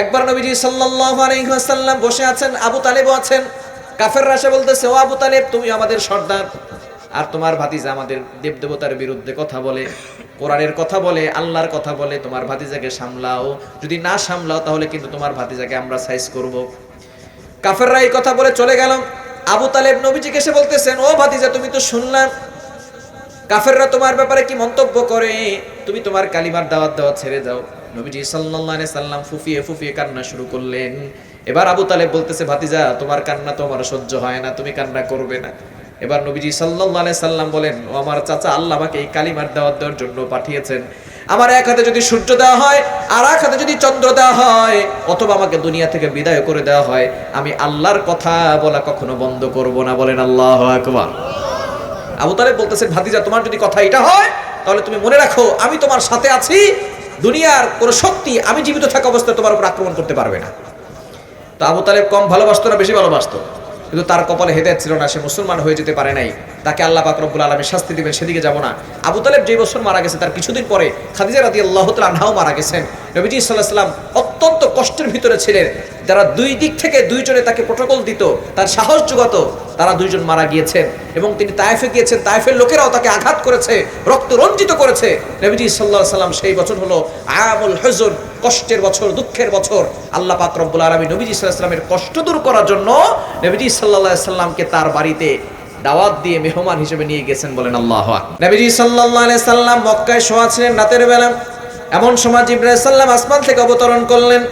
একবার নবীজি সাল্লাল্লাহু আলাইহি ওয়াসাল্লাম বসে আছেন, আবু তালেবও আছেন। কাফেররা এসে বলতেছে, ও আবু তালেব, তুমি আমাদের সর্দার, আর তোমার ভাতিজা আমাদের দেবদেবতার বিরুদ্ধে কথা বলে, কোরআনের কথা বলে, আল্লাহর কথা বলে, তোমার ভাতিজাকে সামলাও, যদি না সামলাও তাহলে কিন্তু তোমার ভাতিজাকে আমরা সাইজ করব। কাফেররা এই কথা বলে চলে গেল। আবু তালেব নবীজিকে এসে বলতেছেন, ও ভাতিজা, তুমি তো শুনলাম কাফেররা তোমার ব্যাপারে কি মন্তব্য করে, তুমি তোমার কালিমার দাওয়াত দেওয়া ছেড়ে দাও। নবীজি সাল্লাল্লাহু আলাইহি সাল্লাম ফুফিয়ে ফুফিয়ে কান্না শুরু করলেন। এবার আবু তালেব বলতেছে, ভাতিজা, তোমার কান্না তো আমার সহ্য হয় না, তুমি কান্না করবে না। এবার নবীজি সাল্লাল্লাহু আলাইহি সাল্লাম বলেন, ও আমার চাচা, আল্লাহ আমাকে এই কালিমার দাওয়াত দেওয়ার জন্য পাঠিয়েছেন। আমার এক হাতে যদি সূর্য দেওয়া হয়, আর এক হাতে যদি চন্দ্র দেওয়া হয়, অথবা আমাকে দুনিয়া থেকে বিদায় করে দেওয়া হয়, আমি আল্লাহর কথা বলা কখনো বন্ধ করব না, বলেন আল্লাহু আকবার। আবু তালেব বলতেছেন, ভাতিজা, তোমার যদি কথা এটা হয়, তাহলে তুমি মনে রাখো আমি তোমার সাথে আছি, দুনিয়ার কোন শক্তি আমি জীবিত থাকা অবস্থায় তোমার উপর আক্রমণ করতে পারবে না। তো আবু তালেব কম ভালোবাসতো না বেশি ভালোবাসতো? কিন্তু তার কপালে হেদায়েত ছিল না, সে মুসলমান হয়ে যেতে পারে নাই। তাকে আল্লাহ পাক রব্বুল আলামিন শাস্তি দিবেন, সেদিকে যাব না। আবু তালেব যে বছর মারা গেছে, তার কিছুদিন পরে খাদিজা রাদিয়াল্লাহু তাআলা আনহাও মারা গেছেন। নবীজি সাল্লাল্লাহু আলাইহি ওয়াসাল্লাম অত্যন্ত কষ্টের ভিতরে ছিলেন। যারা দুই দিক থেকে দুইজনে তাকে প্রটোকল দিত, তার সাহস যোগাতো, তারা দুইজন মারা গিয়েছেন। এবং তিনি তায়েফে গিয়েছেন, তায়েফের লোকেরাও তাকে আঘাত করেছে, রক্ত রঞ্জিত করেছে। নবীজি সাল্লাল্লাহু আলাইহি ওয়াসাল্লাম সেই বছর হলো আমুল হুজুন, কষ্টের বছর, দুঃখের বছর। আল্লাহ পাক রব্বুল আলামিন নবীজি সাল্লাল্লাহু আলাইহি ওয়াসাল্লামের কষ্ট দূর করার জন্য নবীজি সাল্লাল্লাহু আলাইহি ওয়াসাল্লামকে তার বাড়িতে দাওয়াত দিয়ে মেহমান হিসেবে নিয়ে গেছেন, বলেন আল্লাহু আকবার। নবীজি সাল্লাল্লাহু আলাইহি ওয়াসাল্লাম মক্কায় শোয়া ছিলেন রাতের বেলা। এমন সময় জিবরাইল আলাইহিস সালাম আসমান থেকে অবতরণ করলেন।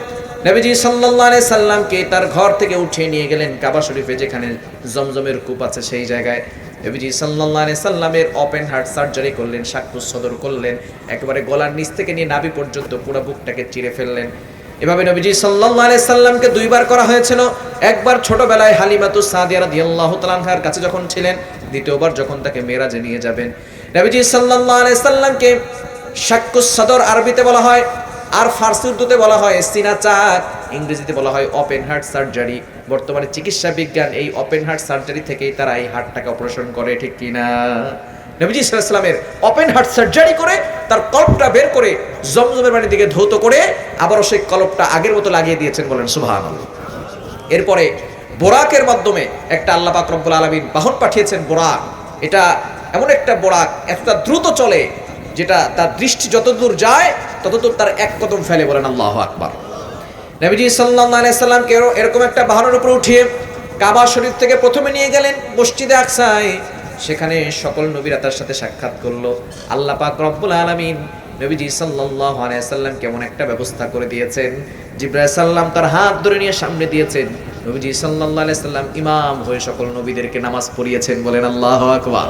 নবীজি সাল্লাল্লাহু আলাইহি সাল্লামকে তার ঘর থেকে উঠিয়ে নিয়ে গেলেন কাবা শরীফে, যেখানে জমজমের কূপ আছে সেই জায়গায়। নবীজি সাল্লাল্লাহু আলাইহি সাল্লামের ওপেন হার্ট সার্জারি করলেন, শাক্কুস সদর করলেন, একেবারে গলার নিচ থেকে নিয়ে নাভি পর্যন্ত পুরো বুকটাকে চিরে ফেললেন। এভাবে নবীজি সাল্লাল্লাহু আলাইহি সাল্লামকে দুইবার করা হয়েছিল। একবার ছোটবেলায় হালিমাতুস সাদিয়া রাদিয়াল্লাহু তাআলা আনহার কাছে যখন ছিলেন, দ্বিতীয়বার যখন তাকে মেরাজে নিয়ে যাবেন। নবীজি সাল্লাল্লাহু আলাইহি সাল্লামকে শাক্কুস সদর আরবিতে বলা হয়, আর ফার্সি উর্দুতে বলা হয় সিনা চাক, ইংরেজিতে বলা হয় ওপেন হার্ট সার্জারি। বর্তমানে চিকিৎসা বিজ্ঞান এই ওপেন হার্ট সার্জারি থেকেই তারা এই হার্টটাকে অপারেশন করে, ঠিক কিনা? নবীজি সাল্লাল্লাহু আলাইহি ওয়াসাল্লামের ওপেন হার্ট সার্জারি করে তার কলবটা বের করে জমজমের পানির দিকে ধৌত করে আবারও সেই কলবটা আগের মতো লাগিয়ে দিয়েছেন, বলেন সুবহানাল্লাহ। এরপরে বোরাকের মাধ্যমে একটা আল্লাহ পাক রব্বুল আলামিন বাহন পাঠিয়েছেন, বোরাক। এটা এমন একটা বোরাক, এতটা দ্রুত চলে, যেটা তার দৃষ্টি যতদূর যায় ততদূর তার এক কদম ফেলে, বলেন আল্লাহু আকবার। নবীজি সাল্লাল্লাহু আলাইহি সাল্লামকে এরকম একটা বাহনের উপর উঠিয়ে কাবা শরীফ থেকে প্রথমে নিয়ে গেলেন মসজিদে আকসায়। সেখানে সকল নবীরা তার সাথে সাক্ষাৎ করলো। আল্লাহ পাক রব্বুল আলামিন নবীজি সাল্লাল্লাহু আলাইহি সাল্লাম কেমন একটা ব্যবস্থা করে দিয়েছেন। জিবরাইল সাল্লাম তার হাত ধরে নিয়ে সামনে দিয়েছেন। নবীজি সাল্লাল্লাহু আলাইহি সাল্লাম ইমাম হয়ে সকল নবীদেরকে নামাজ পড়িয়েছেন, বলেন আল্লাহু আকবার।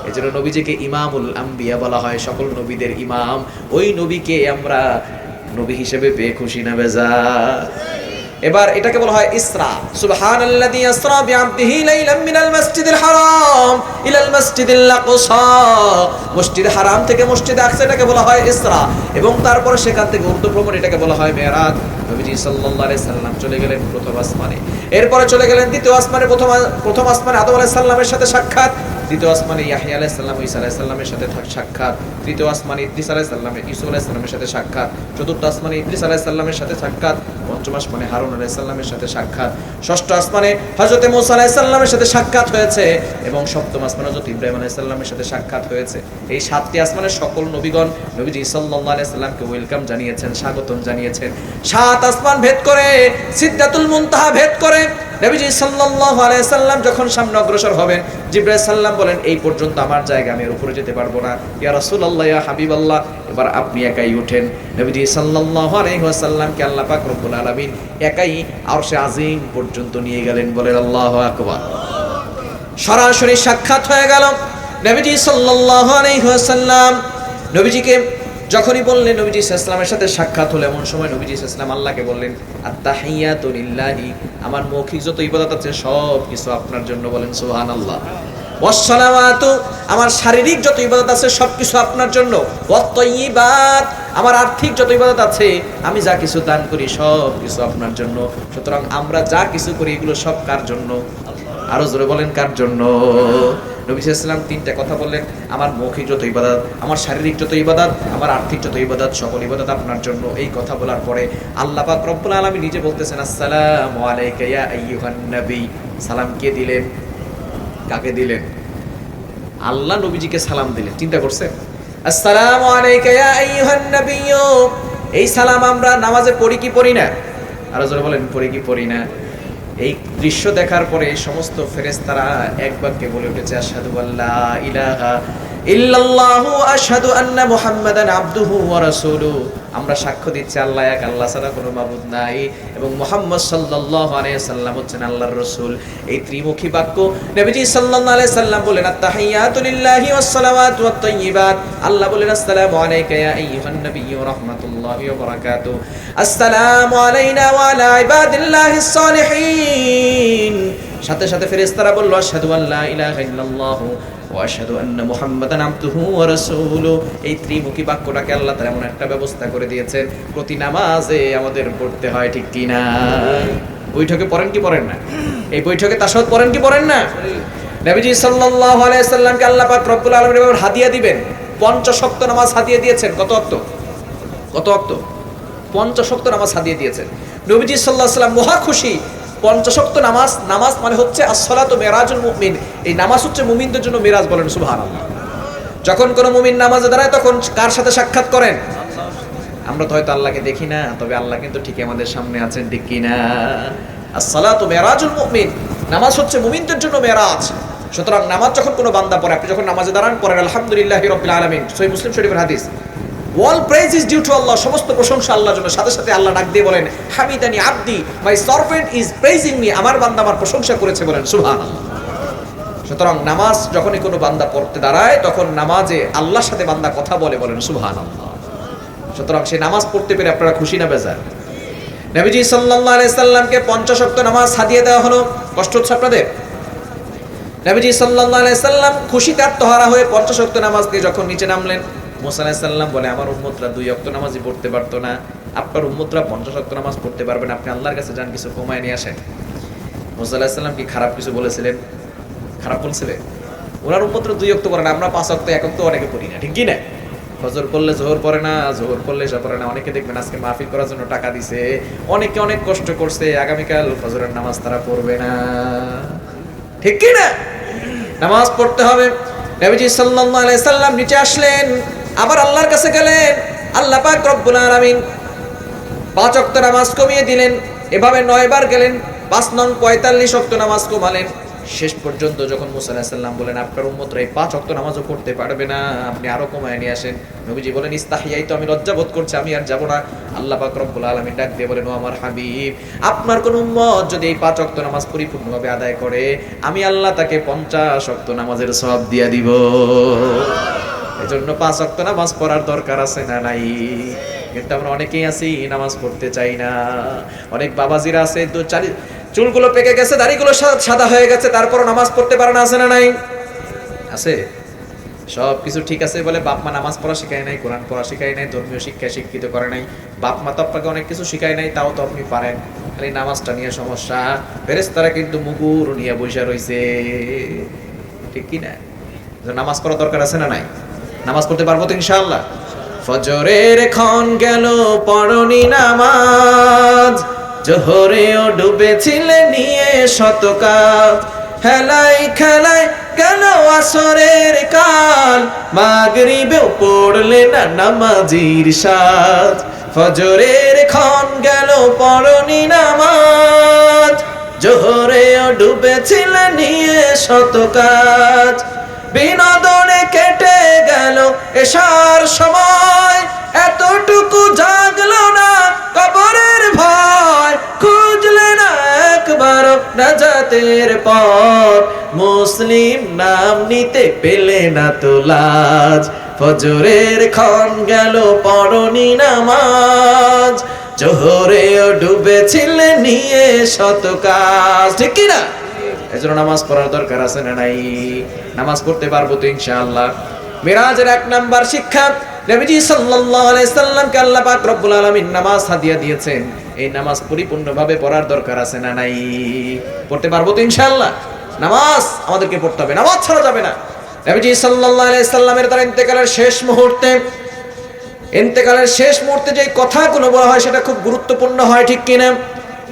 এজন্য নবীজিকে ইমামুল আম্বিয়া বলা হয়, সকল নবীদের ইমাম। ওই নবীকে আমরা নবী হিসেবে পেয়ে খুশি না বেজার? এবার এটাকে বলা হয় ইসরা। সুবহানাল্লাযী ইসরা বিআবদিহি লাইলাম মিনাল মাসজিদিল হারাম ইলাল মাসজিদিল আকসা। মসজিদ হারাম থেকে মসজিদে আকসা এটাকে বলা হয় ইসরা, এবং তারপরে সেখান থেকে ঊর্ধ্বভ্রমণ এটাকে বলা হয় মেরাজ। নবীজি সাল্লাল্লাহু আলাইহি সাল্লাম চলে গেলেন প্রথম আসমানে, এরপরে চলে গেলেন দ্বিতীয় আসমানে। প্রথম আসমানে আদম আলাইহিস সালামের সাথে সাক্ষাৎ, দ্বিতীয় আসমানে ইয়াহইয়া আলাইহিস সালাম ঈসা আলাইহিস সালামের সাথে সাক্ষাৎ, তৃতীয় আসমানে ইদ্রিস আলাইহিস সালাম ঈসা আলাইহিস সালামের সাথে সাক্ষাৎ, চতুর্থ আসমানে ইদ্রিস আলাইহিস সালামের সাথে সাক্ষাৎ, পঞ্চম আসমানে হারুন আলাইহিস সালামের সাথে সাক্ষাৎ, ষষ্ঠ আসমানে হযরত মুসা আলাইহিস সালামের সাথে সাক্ষাৎ হয়েছে, এবং সপ্তম আসমানে হযরত ইব্রাহিম আলাইহিস সালামের সাথে সাক্ষাৎ হয়েছে। এই সাতটি আসমানের সকল নবীগণ নবীজি সাল্লাল্লাহু আলাইহি সাল্লামকে ওয়েলকাম জানিয়েছেন, স্বাগতম জানিয়েছেন। সাত আসমান ভেদ করে সিদরাতুল মুনতাহা ভেদ করে নবীজি সাল্লাল্লাহু আলাইহি সাল্লাম যখন সামনে অগ্রসর হবেন, জিবরাইল সাল্লাম বলেন, এই পর্যন্ত আমার জায়গা, আমি এর উপরে যেতে পারবো না। ইয়া রাসূলুল্লাহ, ইয়া হাবিবাল্লাহ, এবার আপনি একাই ওঠেন। নবীজি সাল্লাল্লাহু আলাইহি ওয়াসাল্লামকে আল্লাহ পাক রব্বুল আলামিন একাই আরশে আজিম পর্যন্ত নিয়ে গেলেন, বলেন আল্লাহু আকবার। সরাসরি সাক্ষাৎ হয়ে গেল। নবীজি সাল্লাল্লাহু আলাইহি ওয়াসাল্লাম নবীজিকে যখনই বললেন, নবীজি সাল্লাল্লাহু আলাইহি ওয়াসাল্লামের সাথে সাক্ষাৎ হলো, এমন সময় নবীজি সাল্লাল্লাহু আলাইহি ওয়াসাল্লাম আল্লাহকে বললেন, আত-তাহিয়াতু লিল্লাহি, আমার মৌখিক যত ইবাদত আছে সব কিছু আপনার জন্য, বলেন সুবহানাল্লাহ। ওয়াস-সালাওয়াতু, আমার শারীরিক যত ইবাদত আছে সব কিছু আপনার জন্য। ওয়াত-তাইয়িবাত, আমার আর্থিক যত ইবাদত আছে, আমি যা কিছু দান করি সব কিছু আপনার জন্য। সুতরাং আমরা যা কিছু করি এগুলো সব কার জন্য? আরো জোরে বলেন, কার জন্য? নবী সাল্লাল্লাহু আলাইহি ওয়াসাল্লাম তিনটা কথা বললেন, আমার মৌখিক যত ইবাদত, আমার শারীরিক যত ইবাদত, আমার আর্থিক যত ইবাদত, সকল ইবাদত আপনার জন্য। এই কথা বলার পরে আল্লাহ পাক রব্বুল আলামিন নিজে বলতেছেন, আসসালামু আলাইকা ইয়া আইয়ুহান নবী। সালাম কে দিলেন? কাকে দিলেন? আল্লাহ নবীজিকে সালাম দিলেন। চিন্তা করছেন? আসসালামু আলাইকা ইয়া আইয়ুহান নবী। এই সালাম আমরা নামাজে পড়ি কি পড়ি না? আরো জোরে বলেন, পড়ি কি পড়ি না? এই দৃশ্য দেখার পরে সমস্ত ফেরেশতারা এক বাক্যে বলে উঠেছে, আশহাদু আল্লা ইলাহা ইল্লাল্লাহু আশহাদু আন্না মুহাম্মাদান আবদুহু ওয়া রাসূলুহু। আমরা সাক্ষ্য দিচ্ছি আল্লাহ এক, আল্লাহ ছাড়া কোনো মাবুদ নাই, এবং মুহাম্মদ সাল্লাল্লাহু আলাইহি সাল্লাম হচ্ছেন আল্লাহর রাসূল। এই ত্রিমুখী বাক্য নবীজি সাল্লাল্লাহু আলাইহি সাল্লাম বলেন, আত-তাহিয়াতু লিল্লাহি ওয়াস-সালাওয়াতু ওয়াত-তাইয়িবাত। আল্লাহ বলেন, আসসালামু আলাইকা ইয়া আইয়ুহান নাবিয়্যু ওয়া রাহমাতুল্লাহি ওয়া বারাকাতুহু। আসসালামু আলাইনা ওয়া আলা ইবাদিল্লাহিস সালিহিন। সাথে সাথে ফেরেশতারা বলল, আশহাদু আল্লা ইলাহা ইল্লাল্লাহু ওয়া আশহাদু আন্না মুহাম্মাদান আবদুহু ওয়া রাসূলুহু। এই ত্রিমুখী বাক্যটাকে আল্লাহ তাআলা এমন একটা ব্যবস্থা করে দিয়েছেন, প্রতি নামাজে আমাদের পড়তে হয়, ঠিক কি না? বৈঠকে পড়েন কি পড়েন না? এই বৈঠকে তাশাহুদ পড়েন কি পড়েন না? নবীজি সাল্লাল্লাহু আলাইহি সাল্লামকে আল্লাহ পাক রব্বুল আলামিন এবার হাদিয়া দিবেন, 50 ওয়াক্ত নামাজ হাদিয়া দিয়েছেন। কত ওয়াক্ত? কত ওয়াক্ত? 50 ওয়াক্ত নামাজ হাদিয়া দিয়েছেন। নবীজি সাল্লাল্লাহু আলাইহি সাল্লাম মহা খুশি। 50 ওয়াক্ত নামাজ, নামাজ মানে হচ্ছে as-সালাতু মিরাজুল মুমিন। এই নামাজ হচ্ছে মুমিনদের জন্য মিরাজ, বলেন সুবহানাল্লাহ। যখন কোনো মুমিন নামাজে দাঁড়ায় তখন কার সাথে সাক্ষাৎ করেন? আমরা তো হয়তো আল্লাহকে দেখি না, তবে আল্লাহ কিন্তু ঠিকই আমাদের সামনে আছেন, ঠিক কি না? as-সালাতু মিরাজুল মুমিন, নামাজ হচ্ছে মুমিনদের জন্য মিরাজ। সুতরাং নামাজ যখন কোনো বান্দা পড়ে, আপনি যখন নামাজে দাঁড়ান, পড়েন আলহামদুলিল্লাহি রাব্বিল আলামিন। সহিহ মুসলিম শরীফের হাদিস, all praise is due to Allah, সমস্ত প্রশংসা আল্লাহর জন্য। সাথে সাথে আল্লাহ ডাক দিয়ে বলেন, হামিদানি আবদি, my servant is praising me, আমার বান্দা আমার প্রশংসা করেছে, বলেন সুবহানাল্লাহ। সুতরাং নামাজ যখনই কোনো বান্দা পড়তে দাঁড়ায়, তখন নামাজে আল্লাহর সাথে বান্দা কথা বলে, বলেন সুবহানাল্লাহ। সুতরাং সেই নামাজ পড়তে পেরে আপনারা খুশি না বেজার? নবীজি সাল্লাল্লাহু আলাইহি সাল্লামকে 50 ওয়াক্ত নামাজ হাদিয়া দেওয়া হলো। কষ্ট হচ্ছে আপনাদের? নবীজি সাল্লাল্লাহু আলাইহি সাল্লাম খুশিতে আত্মহারা হয়ে 50 ওয়াক্ত নামাজ দিয়ে যখন নিচে নামলেন, মুসা আলাইহিস সালাম বলে, আমার উম্মতরা 2 ওয়াক্ত নামাজই পড়তে পারতো না, আপনার উম্মতরা 50 ওয়াক্ত নামাজ পড়তে পারবেন, আপনি আল্লাহর কাছে যান, কিছু কমায় নিয়ে আসেন। মুসা আলাইহিস সালাম কি খারাপ কিছু বলেছিলেন? খারাপ বলছিলেন? ওনার উম্মতরা 2 ওয়াক্ত পড়ে না, আমরা 5 ওয়াক্ত, 1 ওয়াক্ত অনেকে পড়ি না, ঠিক কি না? ফজর পড়লে জোহর পড়ে না, জোহর পড়লে এশা পড়ে না। অনেকে দেখবেন আজকে মাহফিল করার জন্য টাকা দিছে, অনেকে অনেক কষ্ট করছে, আগামীকাল ফজরের নামাজ তারা পড়বে না, ঠিক কি না? নামাজ পড়তে হবে। নবীজি সাল্লাল্লাহু আলাইহি সাল্লাম নিচে আসলেন, আবার আল্লাহর কাছে গেলেন, আল্লাহ পাক রব্বুল আলামিন 5 ওয়াক্ত নামাজ কমিয়ে দিলেন। এভাবে 9 বার গেলেন, 5 নং 45 ওয়াক্ত নামাজ কমালেন। শেষ পর্যন্ত যখন মুসা আলাইহিস সালাম বলেন আপনার উম্মতরা এই 5 ওয়াক্ত নামাজও পড়তে পারবে না, আপনি আরো কমায় নিয়ে আসেন, নবীজি বলেন ইস্তাহিয়াই, তো আমি লজ্জা বোধ করছি, আমি আর যাব না। আল্লাহ পাক রব্বুল আলামিন ডাক দিয়ে বলেন ও আমার হাবিব, আপনার কোন উম্মত যদি এই 5 ওয়াক্ত নামাজ পরিপূর্ণভাবে আদায় করে, আমি আল্লাহ তাকে 50 ওয়াক্ত নামাজের সওয়াব দিয়ে দিব। এজন্য 5 ওয়াক্ত নামাজ পড়ার দরকার আছে না নাই? কিন্তু আমরা অনেকেই আছি নামাজ পড়তে চাই না। অনেক বাবাজিরা আছে চুলগুলো পেকে গেছে, দাড়িগুলো সাদা হয়ে গেছে, তারপরও নামাজ পড়তে পারে না, আছে না নাই? আছে। সব কিছু ঠিক আছে বলে বাপ মা নামাজ পড়া শিখায় নাই, কোরআন পড়া শিখায় নাই, ধর্মীয় শিক্ষা শিক্ষিত করে নাই, বাপ মা তো আপনাকে অনেক কিছু শিখায় নাই, তাও তো আপনি পারেন, খালি নামাজটা নিয়ে সমস্যা। ফেরেশতারা কিন্তু মুগুর নিয়ে বসে রইছে, ঠিক কি না? নামাজ পড়া দরকার আছে না নাই? নামাজ পড়তে পারবো তো ইনশাআল্লাহ। ফজরের ক্ষণ গেল পড়নি নামাজ, জোহরেও ডুবেছিলে নিয়ে শত কাজ, হেলাই খেলায় গেল আসরের কাল, মাগরিবেও পড়লে না নামাজির সাজ। ফজরের ক্ষণ গেল পড়নি নামাজ, জোহরেও ডুবেছিলে নিয়ে শত কাজ, বিনোদনে কেটে গেল এশার সময়, এতটুকু জাগলো না কবরের ভয়, খুঁজলে না একবার নাজাতের পথ, মুসলিম নাম নিতে পেলে না তো লাজ। ফজরের ক্ষণ গেল পড়নি নামাজ, জোহরেও ডুবেছিলে নিয়ে শত কাজ, ঠিক কি না? এজন্য নামাজ পড়ার দরকার আছে না নাই? নামাজ পড়তে পারবো তো ইনশাআল্লাহ। মিরাজের 1 নাম্বার শিক্ষা, নবীজি সাল্লাল্লাহু আলাইহি সাল্লামকে আল্লাহ পাক রব্বুল আলামিন নামাজ হাদিয়া দিয়েছেন। এই নামাজ পরিপূর্ণভাবে পড়ার দরকার আছে না নাই? পড়তে পারবো তো ইনশাআল্লাহ। নামাজ আমাদেরকে পড়তে হবে, নামাজ ছাড়া যাবে না। নবীজি সাল্লাল্লাহু আলাইহি সাল্লামের তার ইন্তেকালের শেষ মুহূর্তে যে কথাগুলো বলা হয় সেটা খুব গুরুত্বপূর্ণ হয়, ঠিক কিনা?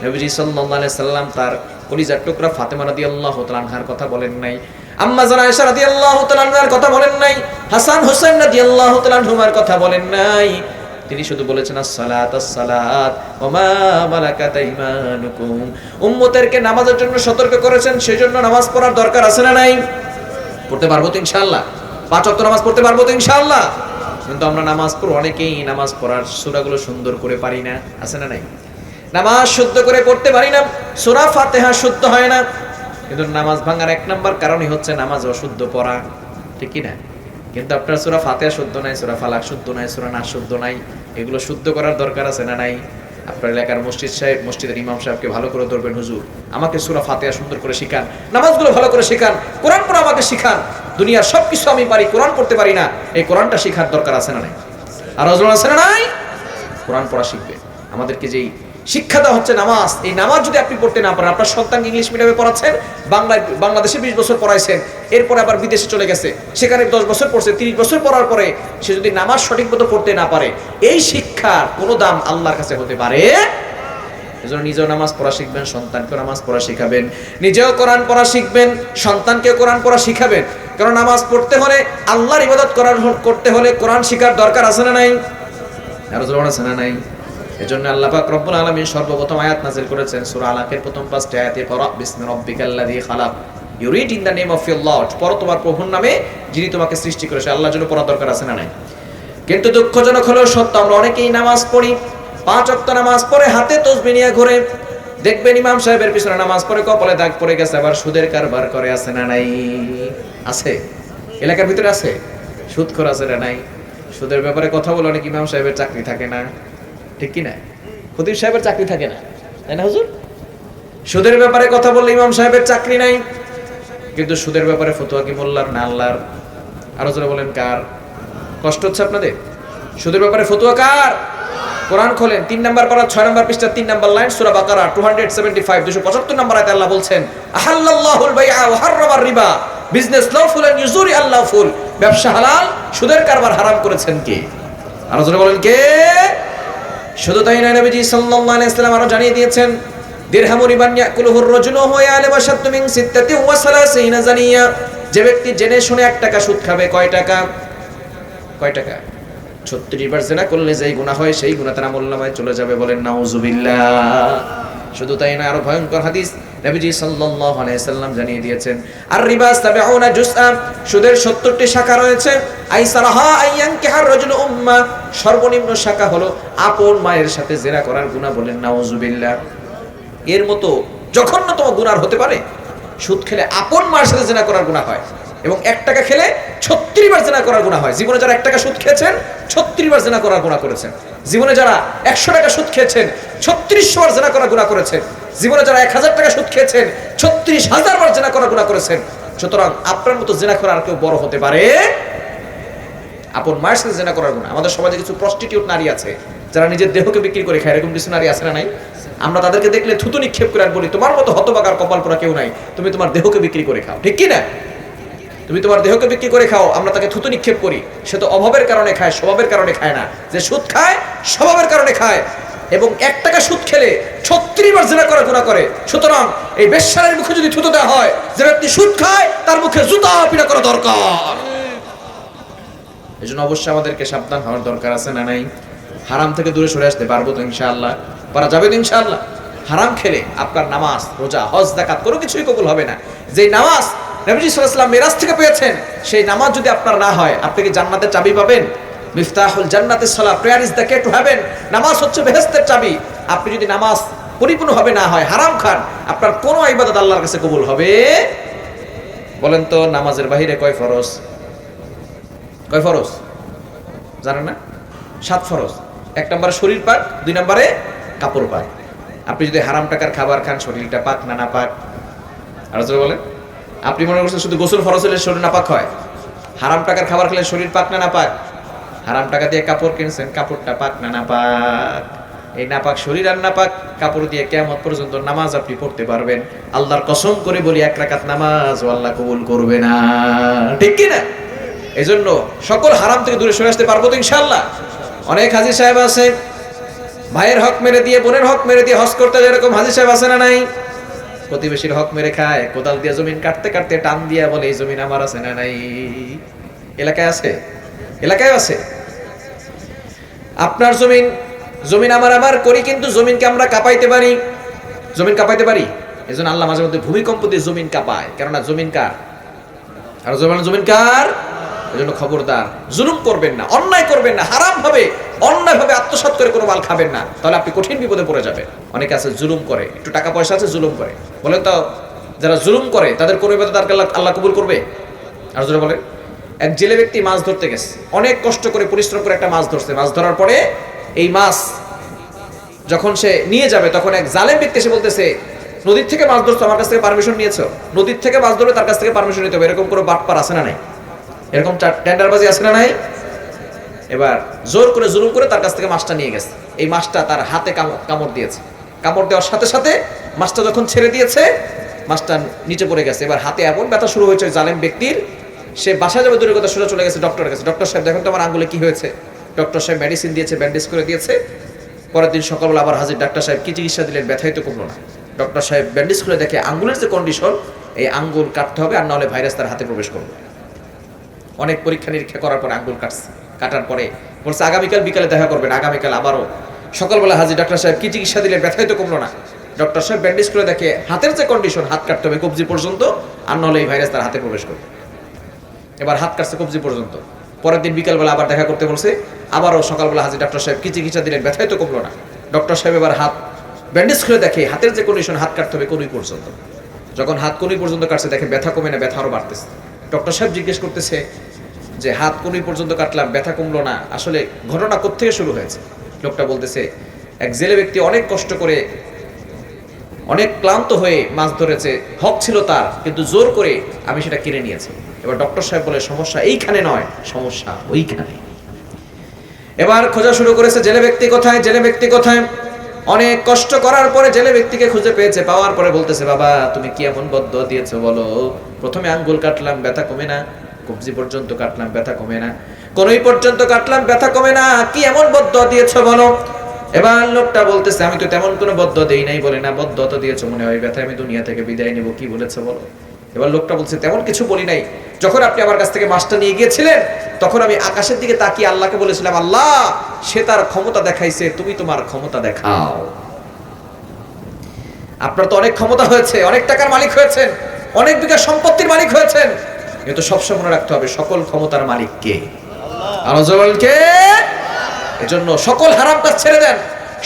নবীজি সাল্লাল্লাহু আলাইহি সাল্লাম তার কলিজার টুকরা ফাতেমা রাদিয়াল্লাহু তাআলা আনহার কথা বলেন নাই, আম্মা জান আয়েশা রাদিয়াল্লাহু তাআলা আনহার কথা বলেন নাই, হাসান হোসেন রাদিয়াল্লাহু তাআলা আনহুমার কথা বলেন নাই। তিনি শুধু বলেছেন আসসালাত আসসালাত ওয়া মা মালাকাত আইমানুকুম। উম্মতেরকে নামাজের জন্য সতর্ক করেছেন, সেজন্য নামাজ পড়ার দরকার আছে না নাই? পড়তে পারবো তো ইনশাআল্লাহ। 5 ওয়াক্ত নামাজ পড়তে পারবো তো ইনশাআল্লাহ। কিন্তু আমরা নামাজ পড়ি, অনেকেই নামাজ পড়ার সূরাগুলো সুন্দর করে পারি না, আছে না নাই? নামাজ শুদ্ধ করে পড়তে পারি না, সূরা ফাতিহা শুদ্ধ হয় না। কিন্তু নামাজ ভাঙার 1 নাম্বার কারণই হচ্ছে নামাজ অশুদ্ধ পড়া, ঠিক কি না? কিন্তু আপনার সূরা ফাতিহা শুদ্ধ নাই, সূরা ফালাক শুদ্ধ নাই, সূরা নাস শুদ্ধ নাই, এগুলো শুদ্ধ করার দরকার আছে না নাই? আপনার এলাকার মসজিদের ইমাম সাহেবকে ভালো করে ধরবেন, হুজুর আমাকে সূরা ফাতিহা সুন্দর করে শিখান, নামাজগুলো ভালো করে শিখান, কোরআন পড়া আমাকে শিখান, দুনিয়ার সবকিছু আমি পারি, কোরআন পড়তে পারি না, এই কোরআনটা শিখার দরকার আছে না নাই? আর ওজন আছে না নাই? কোরআন পড়া শিখবে। আমাদেরকে যেই শিক্ষা দেওয়া হচ্ছে নামাজ, এই নামাজ যদি আপনি পড়তে না পারেন, আপনার সন্তানকে ইংলিশ মিডিয়ামে পড়াচ্ছেন, বাংলাদেশে 20 বছর পড়াইছেন, এরপরে আবার বিদেশে চলে গেছে, সেখানে 10 বছর পড়ছে, 30 বছর পড়ার পরে সে যদি নামাজ সঠিক মতো পড়তে না পারে, এই শিক্ষার কোনো দাম আল্লাহর কাছে হতে পারে? এজন্য নিজেও নামাজ পড়া শিখবেন, সন্তানকেও নামাজ পড়া শিখাবেন, নিজেও কোরআন পড়া শিখবেন, সন্তানকেও কোরআন পড়া শিখাবেন। কারণ নামাজ পড়তে হলে, আল্লাহর ইবাদত করতে হলে কোরআন শিখার দরকার আছে না নাই? আর জোর আছে না নাই? এজন্য আল্লাহ পাক রব্বুল আলামিন সর্বপ্রথম আয়াত নাযিল করেছেন সূরা আলাকের প্রথম 5টি আয়াতে, ক্বরা বিসমি রাব্বিকাল্লাযী খালাক, you read in the name of your lord, পড়ো তোমার প্রভুর নামে যিনি তোমাকে সৃষ্টি করেছে। আল্লাহর জন্য পড়ার দরকার আছে না নাই? কিন্তু দুঃখজনক হলেও সত্য, আমরা অনেকেই নামাজ পড়ি, 5 ওয়াক্ত নামাজ পড়ে হাতে তাসবিহ নিয়ে ঘুরে, দেখবেন ইমাম সাহেবের পিছনে নামাজ পড়ে কপালে দাগ পড়ে গেছে, আবার সুদের কারবার করে, আছে না নাই? আছে, এলাকার ভিতরে আছে, সুদখোর আছে না নাই? সুদের ব্যাপারে কথা বলে অনেক ইমাম সাহেবের চাকরি থাকে না, ঠিক কি না? খতিব সাহেবের চাকরি থাকে না, তাই না হুজুর? সুদের ব্যাপারে কথা বললে ইমাম সাহেবের চাকরি নাই, কিন্তু সুদের ব্যাপারে ফতোয়া কি মোল্লার না আল্লাহর? আরো জোরে বলেন কার? কষ্ট হচ্ছে আপনাদের? সুদের ব্যাপারে ফতোয়া কার? কোরআন খোলেন 3 নাম্বার পারা 6 নাম্বার পৃষ্ঠা 3 নাম্বার লাইন, সূরা বাকারা 275 275 নাম্বার আয়াতে আল্লাহ বলছেন আহাল্লাল্লাহুল বাইআ ওয়া হাররামার রিবা, বিজনেস লফুল এন্ড ইউজুরি আল্লাহফুল, ব্যবসা হালাল, সুদের কারবার হারাম করেছেন কে? আরো জোরে বলেন কে? শুধু তাই নয়, নবীজি সাল্লাল্লাহু আলাইহি ওয়াসাল্লাম আরো জানিয়ে দিয়েছেন দিরহামু রিবান ইয়াকুলুহুর রাজুলু ওয়া ইয়ালামু শাত্তু মিন 36 জানিয়া, যে ব্যক্তি জেনে শুনে 1 টাকা সুদ খাবে, কয় টাকা? 36 বার জিনা করলে যেই গুনাহ হয় সেই গুনাহ তার আমলনামায় চলে যাবে, বলেন নাউজুবিল্লাহ। শুধু তাই নয়, আরো ভয়ঙ্কর হাদিস নবীজি সাল্লাল্লাহু আলাইহি সাল্লাম জানিয়ে দিয়েছেন, আর রিবা 70 জুজআ, সুদের 70টি শাখা রয়েছে। আইসারাহা আইয়ানকিহার রাজুল উম্মা, সর্বনিম্ন শাখা হলো আপন মায়ের সাথে জিনা করার গুনাহ, বলেন নাউজুবিল্লাহ। এর মতো জঘন্যতম গুনাহ হতে পারে? সুদ খেলে আপন মায়ের সাথে জিনা করার গুনাহ হয়, এবং 1 টাকা খেলে 36 বার জিনা করার গুনাহ হয়। জীবনে যারা 1 টাকা সুদ খেয়েছেন 36 বার জিনা করার গুনাহ করেছেন। জীবনে যারা 100 টাকা সুদ খেয়েছেন 3600 বার জিনা করার গুনাহ করেছেন। জীবনে যারা 1000 টাকা সুদ খেয়েছেন 36000 বার জিনা করার গুনাহ করেছেন। সুতরাং আপনার মতো জিনা করার আর কেউ বড় হতে পারে? আপন মায়ের সাথে জিনা করার গুনাহ। আমাদের সমাজে কিছু প্রস্টিটিউট নারী আছে যারা নিজের দেহকে বিক্রি করে খায়, এরকম কিছু নারী আছে না নাই? আমরা তাদেরকে দেখলে থুতু নিক্ষেপ করে আর বলি, তোমার মতো হতভাগার কপাল পোড়া কেউ নাই, তুমি তোমার দেহকে বিক্রি করে খাও, ঠিক কি না? তুমি তোমার দেহকে বিক্রি করে খাও, আমরা তাকে থুতু নিক্ষেপ করি। সে তো অভাবের কারণে খায়, স্বভাবের কারণে খায় না। যে সুদ খায় স্বভাবের কারণে খায়, এবং 1 টাকা সুদ খেলে 36 বার জিনা করার গুনাহ করে। সুতরাং এই বেশ্যার মুখে যদি থুতু দেওয়া হয়, যে ব্যক্তি সুদ খায় তার মুখে জুতা পিটা করা দরকার। এজন্য অবশ্যই আমাদেরকে সাবধান হওয়ার দরকার আছে না নাই? হারাম থেকে দূরে সরে আসতে পারবো তো ইনশাআল্লাহ? পারা যাবে তো ইনশাআল্লাহ? হারাম খেলে আপনার নামাজ, রোজা, হজ, যাকাত কোনো কিছুই কবুল হবে না। যেই নামাজ নবীজি সাল্লাল্লাহু আলাইহি ওয়াসাল্লাম মিরাজ থেকে পেয়েছেন, সেই নামাজ যদি আপনার না হয়, আপনি কি জান্নাতের চাবি পাবেন? মিফতাহুল জান্নাতিস সালাহ, prayer is the key to heaven. নামাজ হচ্ছে বেহেশতের চাবি। আপনি যদি নামাজ পরিপূর্ণভাবে না হয়, হারাম খান, আপনার কোনো ইবাদত আল্লাহর কাছে কবুল হবে? বলেন তো, নামাজের বাহিরে কয় ফরজ? কয় ফরজ জানেন না? 7 ফরজ। 1 নম্বরে শরীর পাক, 2 নম্বরে কাপড় পাক। আপনি যদি হারাম টাকার খাবার খান, শরীরটা পাক না না পাক? আর জোরে বলেন। আপনি মনে করছেন শুধু গোসল ফরজ হলে শরীর নাপাক হয়? হারাম টাকার খাবার খেলে শরীর পাক না না পাক? হারাম টাকা দিয়ে কাপড় কিনছেন, কাপড়টা পাক না না পাক? এই নাপাক শরীর আর নাপাক কাপড় দিয়ে কিয়ামত পর্যন্ত নামাজ আপনি পড়তে পারবেন? আল্লাহর কসম করে বলি, 1 রাকাত নামাজ আল্লাহ কবুল করবে না, ঠিক কি না? এজন্য সকল হারাম থেকে দূরে সরে আসতে পারবো তো ইনশাআল্লাহ? অনেক হাজী সাহেব আছে, ভাইয়ের হক মেরে দিয়ে, বোনের হক মেরে দিয়ে হজ করতে, এরকম হাজী সাহেব আছে না নাই? প্রতিবেশীর হক মেরে খায়, কোদাল দিয়ে জমিন কাটতে কাটতে টান দিয়া বলে এই জমিন আমার, আছে না নাই? এলাকায় আছে, এলাকায় আছে। আপনার জমিন, জমিন আমার, আমার করি, কিন্তু জমিনকে আমরা কাঁপাইতে পারি, জমিন কাঁপাইতে পারি। এজন্য আল্লাহ মাঝে মধ্যে ভূমিকম্প দিয়ে জমিন কাঁপায়, কেননা জমিন কার? আর জমিন কার? এজন্য খবরদার, জুলুম করবেন না, অন্যায় করবেন না, হারাম ভাবে অন্যায়ভাবে আত্মসাৎ করে কোনো মাল খাবেন না, তাহলে আপনি কঠিন বিপদে পড়ে যাবেন। অনেকে আছে জুলুম করে, একটু টাকা পয়সা আছে জুলুম করে। বলেন তো, যারা জুলুম করে তাদের কোনো ইবাদত আল্লাহ কবুল করবে? আর যারা বলেন, এক জেলে ব্যক্তি মাছ ধরতে গেছে, অনেক কষ্ট করে পরিশ্রম করে একটা মাছ ধরছে। মাছ ধরার পরে এই মাছ যখন সে নিয়ে যাবে, তখন এক জালেম ব্যক্তি এসে বলতেছে, নদীর থেকে মাছ ধরছো, আমার কাছ থেকে পারমিশন নিয়েছো? নদীর থেকে মাছ ধরলে তার কাছ থেকে পারমিশন নিতে হবে, এরকম কোনো বাটপার আছে না নাই? এরকম টেন্ডারবাজি আছে না নাই? এবার জোর করে জুলুম করে তার কাছ থেকে মাছটা নিয়ে গেছে। এই মাছটা তার হাতে কামড় দিয়েছে। কামড় দেওয়ার সাথে সাথে মাছটা যখন ছেড়ে দিয়েছে, মাছটা নিচে পড়ে গেছে। এবার হাতে এমন ব্যথা শুরু হয়েছে জালেম ব্যক্তির, সে বাসায় যাবে দূরের কথা, সোজা চলে গেছে ডক্টরের কাছে। ডক্টর সাহেব, দেখুন তো আমার আঙ্গুলে কি হয়েছে? ডক্টর সাহেব মেডিসিন দিয়েছে, ব্যান্ডেজ করে দিয়েছে। পরের দিন সকালবেলা আবার হাজির। ডাক্তার সাহেব কি চিকিৎসা দিলেন? ব্যথাই তো কমলো না। ডক্টর সাহেব ব্যান্ডেজ করে দেখে আঙ্গুলের যে কন্ডিশন, এই আঙ্গুল কাটতে হবে, আর না হলে ভাইরাস তার হাতে প্রবেশ করবে। অনেক পরীক্ষা নিরীক্ষা করার পরে আঙ্গুল কাটছে। কাটার পরে বলছে আগামীকাল বিকালে দেখা করবেন। আগামীকাল আবারও সকালবেলা হাজির। ডাক্তার সাহেব কি চিকিৎসা দিলেন? ব্যথাই তো কমলো না। ডক্টর সাহেব ব্যান্ডেজ করে দেখে হাতের যে কন্ডিশন, হাত কাটতে হবে কবজি পর্যন্ত, আর নাহলে এই ভাইরাস তার হাতে প্রবেশ করবে। এবার হাত কাটছে কবজি পর্যন্ত। পরের দিন বিকালবেলা আবার দেখা করতে বলছে, আবারও সকালবেলা হাজির। ডাক্তার সাহেব কি চিকিৎসা দিলেন? ব্যথাই তো কমলো না। ডক্টর সাহেব এবার হাত ব্যান্ডেজ করে দেখে হাতের যে কন্ডিশন, হাত কাটতে হবে কনুই পর্যন্ত। যখন হাত কনুই পর্যন্ত কাটছে, দেখে ব্যথা কমে না, ব্যথা আরও বাড়তেছে। ডক্টর সাহেব জিজ্ঞেস করতেছে যে হাত কনুই পর্যন্ত কাটলাম, ব্যথা কমলো না, আসলে ঘটনা কোত্থেকে শুরু হয়েছে? লোকটা বলতেছে, এক জেলে ব্যক্তি অনেক কষ্ট করে, অনেক ক্লান্ত হয়ে মাছ ধরেছে, হক ছিল তার, কিন্তু জোর করে আমি সেটা কিনে নিয়েছি। এবার ডক্টর সাহেব বলে, সমস্যা এইখানে নয়, সমস্যা ওইখানে। এবার খোঁজা শুরু করেছে, জেলে ব্যক্তি কোথায়, জেলে ব্যক্তি কোথায়। অনেক কষ্ট করার পরে জেলে ব্যক্তিকে খুঁজে পেয়েছে। পাওয়ার পরে বলতেছে, বাবা তুমি কি এমন বদদোয়া দিয়েছো বলো? প্রথমে আঙ্গুল কাটলাম, ব্যথা কমে না, কবজি পর্যন্ত কাটলাম, ব্যথা কমে না, কনুই পর্যন্ত কাটলাম, ব্যথা কমে না, কি এমন বদদোয়া দিয়েছো বলো? এবার লোকটা বলতেছে, আমি তো তেমন কোনো বদদোয়া দেই নাই। বলে, না বদদোয়া তো দিয়েছো, মনে হয় ব্যথা আমি দুনিয়া থেকে বিদায় নেব। কি বলেছো বলো? এবার লোকটা বলছে তেমন কিছু বলি নাই, যখন আপনি আমার কাছ থেকে মাছটা নিয়ে গিয়েছিলেন তখন আমি আকাশের দিকে তাকিয়ে আল্লাহকে বলেছিলাম, আল্লাহ সে তার ক্ষমতা দেখাইছে, তুমি তোমার ক্ষমতা দেখাও। আপনার তো অনেক ক্ষমতা হয়েছে, অনেক টাকার মালিক হয়েছেন, অনেক বিঘা সম্পত্তির মালিক হয়েছেন, কিন্তু সবসময় মনে রাখতে হবে সকল ক্ষমতার মালিক কে? আল্লাহ। কে? এজন্য সকল হারাম কাজ ছেড়ে দেন,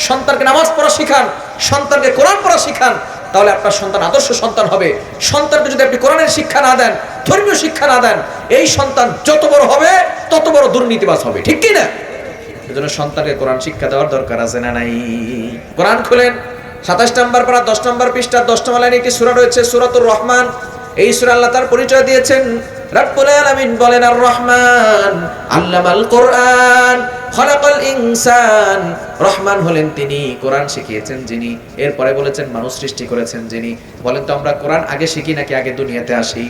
সন্তানকে নামাজ পড়া শিখান, সন্তানকে কোরআন পড়া শিখান, তাহলে আপনার সন্তান আদর্শ সন্তান হবে। সন্তানকে যদি আপনি কোরআনের শিক্ষা না দেন, ধর্মীয় শিক্ষা না দেন, এই সন্তান যত বড় হবে তত বড় দুর্নীতিবাজ হবে, ঠিক কি না? এজন্য সন্তানকে কোরআন শিক্ষা দেওয়ার দরকার আছে না নাই? কোরআন খুলেন, 27 নম্বর পারা 10 নম্বর পৃষ্ঠা 10 নম্বর লাইনে একটি সূরা রয়েছে, সূরাতুর রহমান। এই সূরা আল্লাহ তার পরিচয় দিয়েছেন, রব্বুল আলামিন বলেন আর রহমান আল্লামাল কোরআন খলাকাল ইনসান। রহমান হলেন তিনি, কোরআন শিখিয়েছেন যিনি। এরপরে বলেছেন মানুষ সৃষ্টি করেছেন যিনি। বলেন তো আমরা কোরআন আগে শিখি নাকি আগে দুনিয়াতে আসি?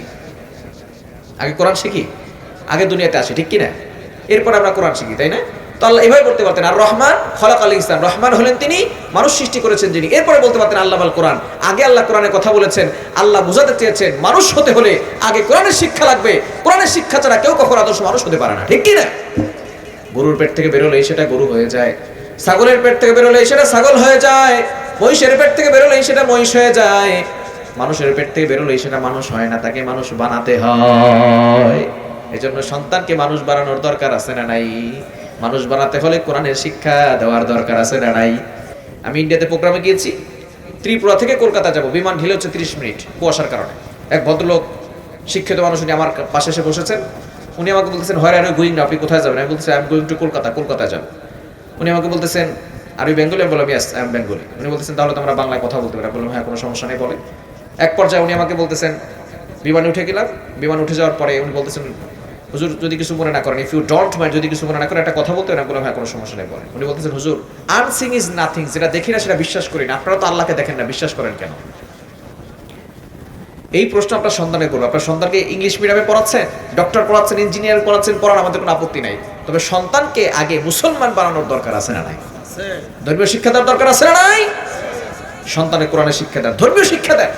আগে কোরআন শিখি, আগে দুনিয়াতে আসি, ঠিক কি না? এরপর আমরা কোরআন শিখি, তাই না? তো আল্লাহ এভাবে বলতে পারতেন আর রহমান খলাকাল ইনসান, রহমান হলেন তিনি, মানুষ সৃষ্টি করেছেন যিনি। এরপরে বলতে পারতেন আল্লামাল কোরআন। আগে আল্লাহ কোরআনে কথা বলেছেন, আল্লাহ বুঝাতে চেয়েছেন মানুষ হতে হলে আগে কোরআনের শিক্ষা লাগবে। কোরআনের শিক্ষা ছাড়া কেউ কখনো আদর্শ মানুষ হতে পারে না, ঠিক কি না? গরুর পেট থেকে বেরোলেই সেটা গরু হয়ে যায়, ছাগলের পেট থেকে বেরোলেই সেটা ছাগল হয়ে যায়, মহিষের পেট থেকে বেরোলেই সেটা মহিষ হয়ে যায়, মানুষের পেট থেকে বেরোলেই সেটা মানুষ হয় না, তাকে মানুষ বানাতে হয়। এজন্য সন্তানকে মানুষ বানানোর দরকার আছে না নাই? মানুষ বানাতে হলে কোরআনের শিক্ষা দেওয়ার দরকার আছে না নাই? আমি ইন্ডিয়াতে প্রোগ্রামে গিয়েছি, ত্রিপুরা থেকে কলকাতা যাব, বিমান ঢিলে হচ্ছে 30 মিনিট কুয়াশার কারণে। এক ভদ্রলোক শিক্ষিত মানুষ, উনি আমার পাশে এসে বসেছেন। উনি আমাকে বলতেছেন হোয়ার আর ইউ গোয়িং, আপনি কোথায় যাবেন? আমি বলতেছি I am going to Kolkata, কলকাতায় যাব। উনি আমাকে বলতেছেন আর ইউ বেঙ্গলি? আমি বললাম ইয়েস আই এম বেঙ্গলি। উনি বলতেছেন তাহলে তো আমরা বাংলায় কথা বলতে পারি। আমি বললাম হ্যাঁ, কোনো সমস্যা নেই, বলে। এক পর্যায়ে উনি আমাকে বলতেছেন, বিমানে উঠে গেলাম, বিমান উঠে যাওয়ার পরে উনি বলতেছেন হুজুর যদি কিছু মনে না করেন, ইফ ইউ ডোন্ট মাইন্ড, যদি কিছু মনে না করেন একটা কথা বলতে পারেন? আমি বললাম হ্যাঁ, কোনো সমস্যা নেই, বলেন। উনি বলতেছেন হুজুর আনসিং ইজ নাথিং, যেটা দেখি না সেটা বিশ্বাস করি না, আপনারা তো আল্লাহকে দেখেন না, বিশ্বাস করেন কেন? এই প্রশ্ন আপনার সন্তানের করবো। আপনার সন্তানকে ইংলিশ মিডিয়ামে পড়াচ্ছেন, ডক্টর পড়াচ্ছেন, ইঞ্জিনিয়ার পড়াচ্ছেন, পড়ান, আমাদের কোনো আপত্তি নাই। তবে সন্তানকে আগে মুসলমান বানানোর দরকার আছে না নাই? ধর্মীয় শিক্ষা দেওয়ার দরকার আছে না নাই? সন্তানের কোরআনের শিক্ষা দেন, ধর্মীয় শিক্ষা দেন।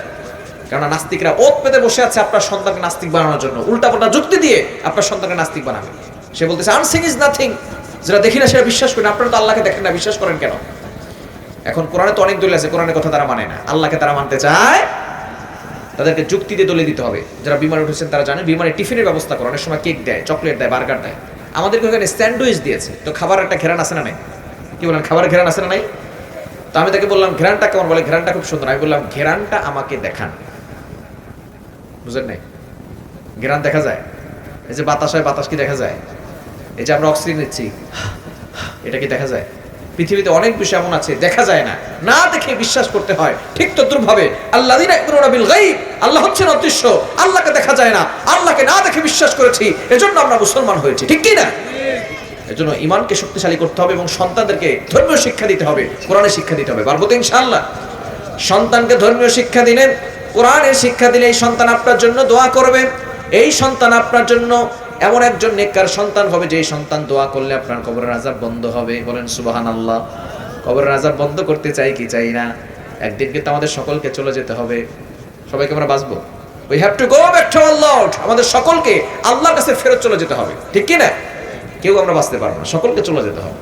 কেননা নাস্তিকরা ওত পেতে বসে আছে আপনার সন্তানকে নাস্তিক বানানোর জন্য, উল্টাপাল্টা যুক্তি দিয়ে আপনার সন্তানকে নাস্তিক বানাবে। সে বলতেছে আনসিং ইজ নাথিং, যেটা দেখি না সেটা বিশ্বাস করি না, আপনারা তো আল্লাহকে দেখেন না, বিশ্বাস করেন কেন? এখন কোরআনে তো অনেক দলিল আছে, কোরআনের কথা তারা মানে না, আল্লাহকে তারা মানতে চায়, তাদেরকে যুক্তি দিয়ে দলিল দিতে হবে। যারা বিমানে উঠেছেন তারা জানেন বিমানে টিফিনের ব্যবস্থা করে, অনেক সময় কেক দেয়, চকলেট দেয়, বার্গার দেয়। আমাদেরকে ওখানে স্যান্ডউইচ দিয়েছে, তো খাবার একটা ঘেরান আছে না নাই? কি বলেন, খাবারের ঘেরান আছে না নাই? তো আমি তাকে বললাম ঘেরানটা কেমন? বলে ঘেরানটা খুব সুন্দর। আমি বললাম ঘেরানটা আমাকে দেখান। বুঝেন নাই? ঘেরান দেখা যায়? এই যে বাতাস হয়, বাতাস কি দেখা যায়? এই যে আমরা অক্সিজেন নিচ্ছি, এটা কি দেখা যায়? পৃথিবীতে অনেক বিষয় এমন আছে দেখা যায় না, না দেখে বিশ্বাস করতে হয়। ঠিক তদ্রুপভাবে আল্লাযীনা ইউমিনুনা বিল গায়ব, আল্লাহ হচ্ছেন অদৃশ্য, আল্লাহকে দেখা যায় না, আল্লাহকে না দেখে বিশ্বাস করেছি, এজন্য আমরা মুসলমান হয়েছি, ঠিক কি না? এজন্য ঈমানকে শক্তিশালী করতে হবে এবং সন্তানদেরকে ধর্মীয় শিক্ষা দিতে হবে, কোরআনের শিক্ষা দিতে হবে। পারবো তো ইনশাআল্লাহ? সন্তানকে ধর্মীয় শিক্ষা দিলেন, কোরআনের শিক্ষা দিলে এই সন্তান আপনার জন্য দোয়া করবে। এই সন্তান আপনার জন্য এমন একজন নেককার সন্তান হবে যে সন্তান দোয়া করলে আপনার কবরের আযাব বন্ধ হবে। বলেন সুবহানাল্লাহ। কবরের আযাব বন্ধ করতে চাই কি চাই না? একদিন কিন্তু আমাদের সকলকে চলে যেতে হবে। সবাইকে আমরা বাঁচবো, we have to go back to our Lord. আমাদের সকলকে আল্লাহর কাছে ফেরত চলে যেতে হবে, ঠিক কি না? কেউ আমরা বাঁচতে পারবো না, সকলকে চলে যেতে হবে।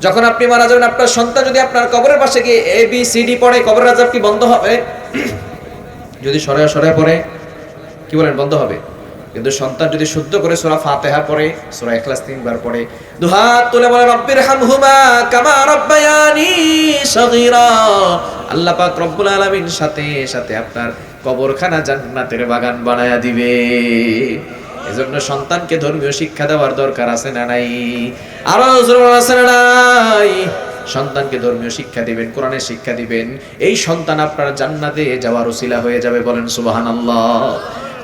যখন আপনি মারা যাবেন, আপনার সন্তান যদি আপনার কবরের পাশে গিয়ে ABCD পড়ে, কবরের আযাব কি বন্ধ হবে? যদি সরায়া সরায়া পড়ে, কি বলেন, বন্ধ হবে। কিন্তু সন্তান যদি শুদ্ধ করে সূরা ফাতিহা পড়ে, সূরা ইখলাস 3 বার পড়ে, দুহাত তুলে বলে রব্বিরহামহুমা কামা রাব্বায়ানি সগীরা, আল্লাহ পাক রব্বুল আলামিন সাথে সাথে আপনার কবরখানা জান্নাতের বাগান বানায়া দিবে। এজন্য সন্তানকে ধর্মীয় শিক্ষা দেওয়ার দরকার আছে না নাই? আরো জোরে আছে না নাই? সন্তানকে ধর্মীয় শিক্ষা দিবেন, কোরআনের শিক্ষা দিবেন, এই সন্তান আপনার জান্নাতে যাওয়ার উসিলা হয়ে যাবে। বলেন সুবহানাল্লাহ।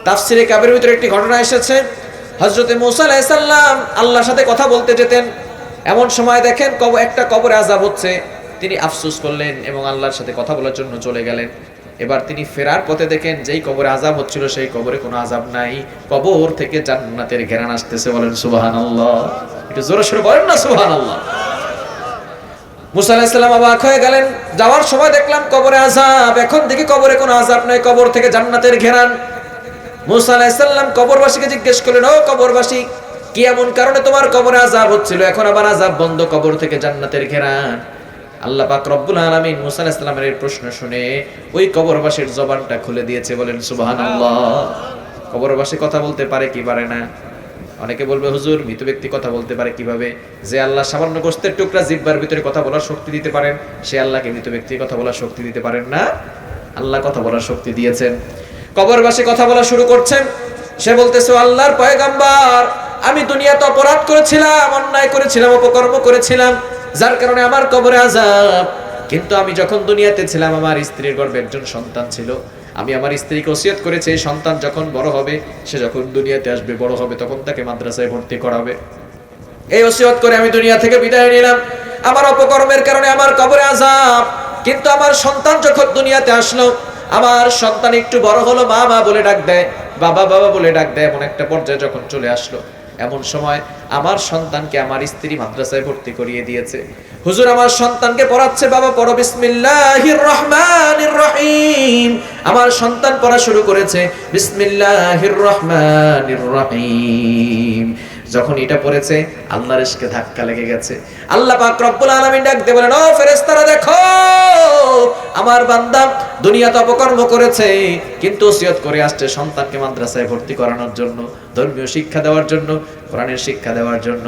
তাফসিরে কাবিরের ভিতরে একটি ঘটনা এসেছে, হযরতে মূসা আলাইহিস সালাম আল্লাহর সাথে কথা বলতে যেতেন, এমন সময় দেখেন একটা কবরে আযাব হচ্ছে, তিনি আফসোস করলেন এবং আল্লাহর সাথে কথা বলার জন্য চলে গেলেন। এবার তিনি ফেরার পথে দেখেন যেই কবরে আযাব হচ্ছিল সেই কবরে কোনো আযাব নাই, কবর থেকে জান্নাতের ঘ্রাণ আসতেছে। বলেন সুবহানাল্লাহ। একটু জোরে সোরে বলেন না সুবহানাল্লাহ। মুসা আলাইহিস সালাম অবাক হয়ে গেলেন, যাওয়ার সময় দেখলাম কবরে আযাব, এখন দেখি কবরে কোনো আযাব নাই, কবর থেকে জান্নাতের ঘেরান। মুসা আলাইহিস সালাম কবরবাসীকে জিজ্ঞেস করলেন, ও কবরবাসী, কি এমন কারণে তোমার কবরে আযাব হচ্ছিল, এখন আবার আযাব বন্ধ, কবর থেকে জান্নাতের ঘেরান? আল্লাহ পাক রব্বুল আলামিন মুসা আলাইহিস সালামের এই প্রশ্ন শুনে ওই কবরবাসীর জবানটা খুলে দিয়েছে। বলেন সুবহানাল্লাহ। কবরবাসী কথা বলতে পারে কি পারে না? অনেকে বলবে, হুজুর মৃত ব্যক্তি কথা বলতে পারে কিভাবে? যে আল্লাহ সামান্য গোশতের টুকরা জিহ্বার ভিতরে কথা বলার শক্তি দিতে পারেন, সে আল্লাহকে মৃত ব্যক্তির কথা বলার শক্তি দিতে পারেন না? আল্লাহ কথা বলার শক্তি দিয়েছেন। কবরবাসী কথা বলা শুরু করছেন। সে বলতেছে, আল্লাহর পয়গম্বর, আমি দুনিয়াতে অপরাধ করেছিলাম, অন্যায় করেছিলাম, অপকর্ম করেছিলাম, যার কারণে আমার কবরে আযাব। কিন্তু আমি যখন দুনিয়াতে ছিলাম, আমার স্ত্রীর গর্ভে একজন সন্তান ছিল। আমি আমার স্ত্রীকে ওসিয়ত করেছি, এই সন্তান যখন বড় হবে, সে যখন দুনিয়াতে আসবে, বড় হবে, তখন তাকে মাদ্রাসায় ভর্তি করাবে। এই ওসিয়ত করে আমি দুনিয়া থেকে বিদায় নিলাম। আমার অপকর্মের কারণে আমার কবরে আযাব। কিন্তু আমার সন্তান যখন দুনিয়াতে আসলো, আমার সন্তান একটু বড় হলো, মা মা বলে ডাক দেয়, বাবা বাবা বলে ডাক দেয়, এমন একটা পর্যায়ে যখন চলে আসলো, এমন সময় আমার সন্তানকে আমার স্ত্রী মাদ্রাসায় ভর্তি করিয়ে দিয়েছে। হুজুর, আমার সন্তানকে পড়াচ্ছে, বাবা পড়ো বিসমিল্লাহির রহমানির রহিম। আমার সন্তান পড়া শুরু করেছে বিসমিল্লাহির রহমানির রহিম। যখন এটা পড়েছে, আল্লাহর ইশকে ধাক্কা লেগে গেছে। আল্লাহ পাক রব্বুল আলামিন ডাক দিয়ে বলেন, ও ফেরেশতারা দেখো, আমার বান্দা দুনিয়াতে অপকর্ম করেছে, কিন্তু ওসিয়ত করে আসছে সন্তানকে মাদ্রাসায় ভর্তি করানোর জন্য, ধর্মীয় শিক্ষা দেওয়ার জন্য, কোরআনের শিক্ষা দেওয়ার জন্য।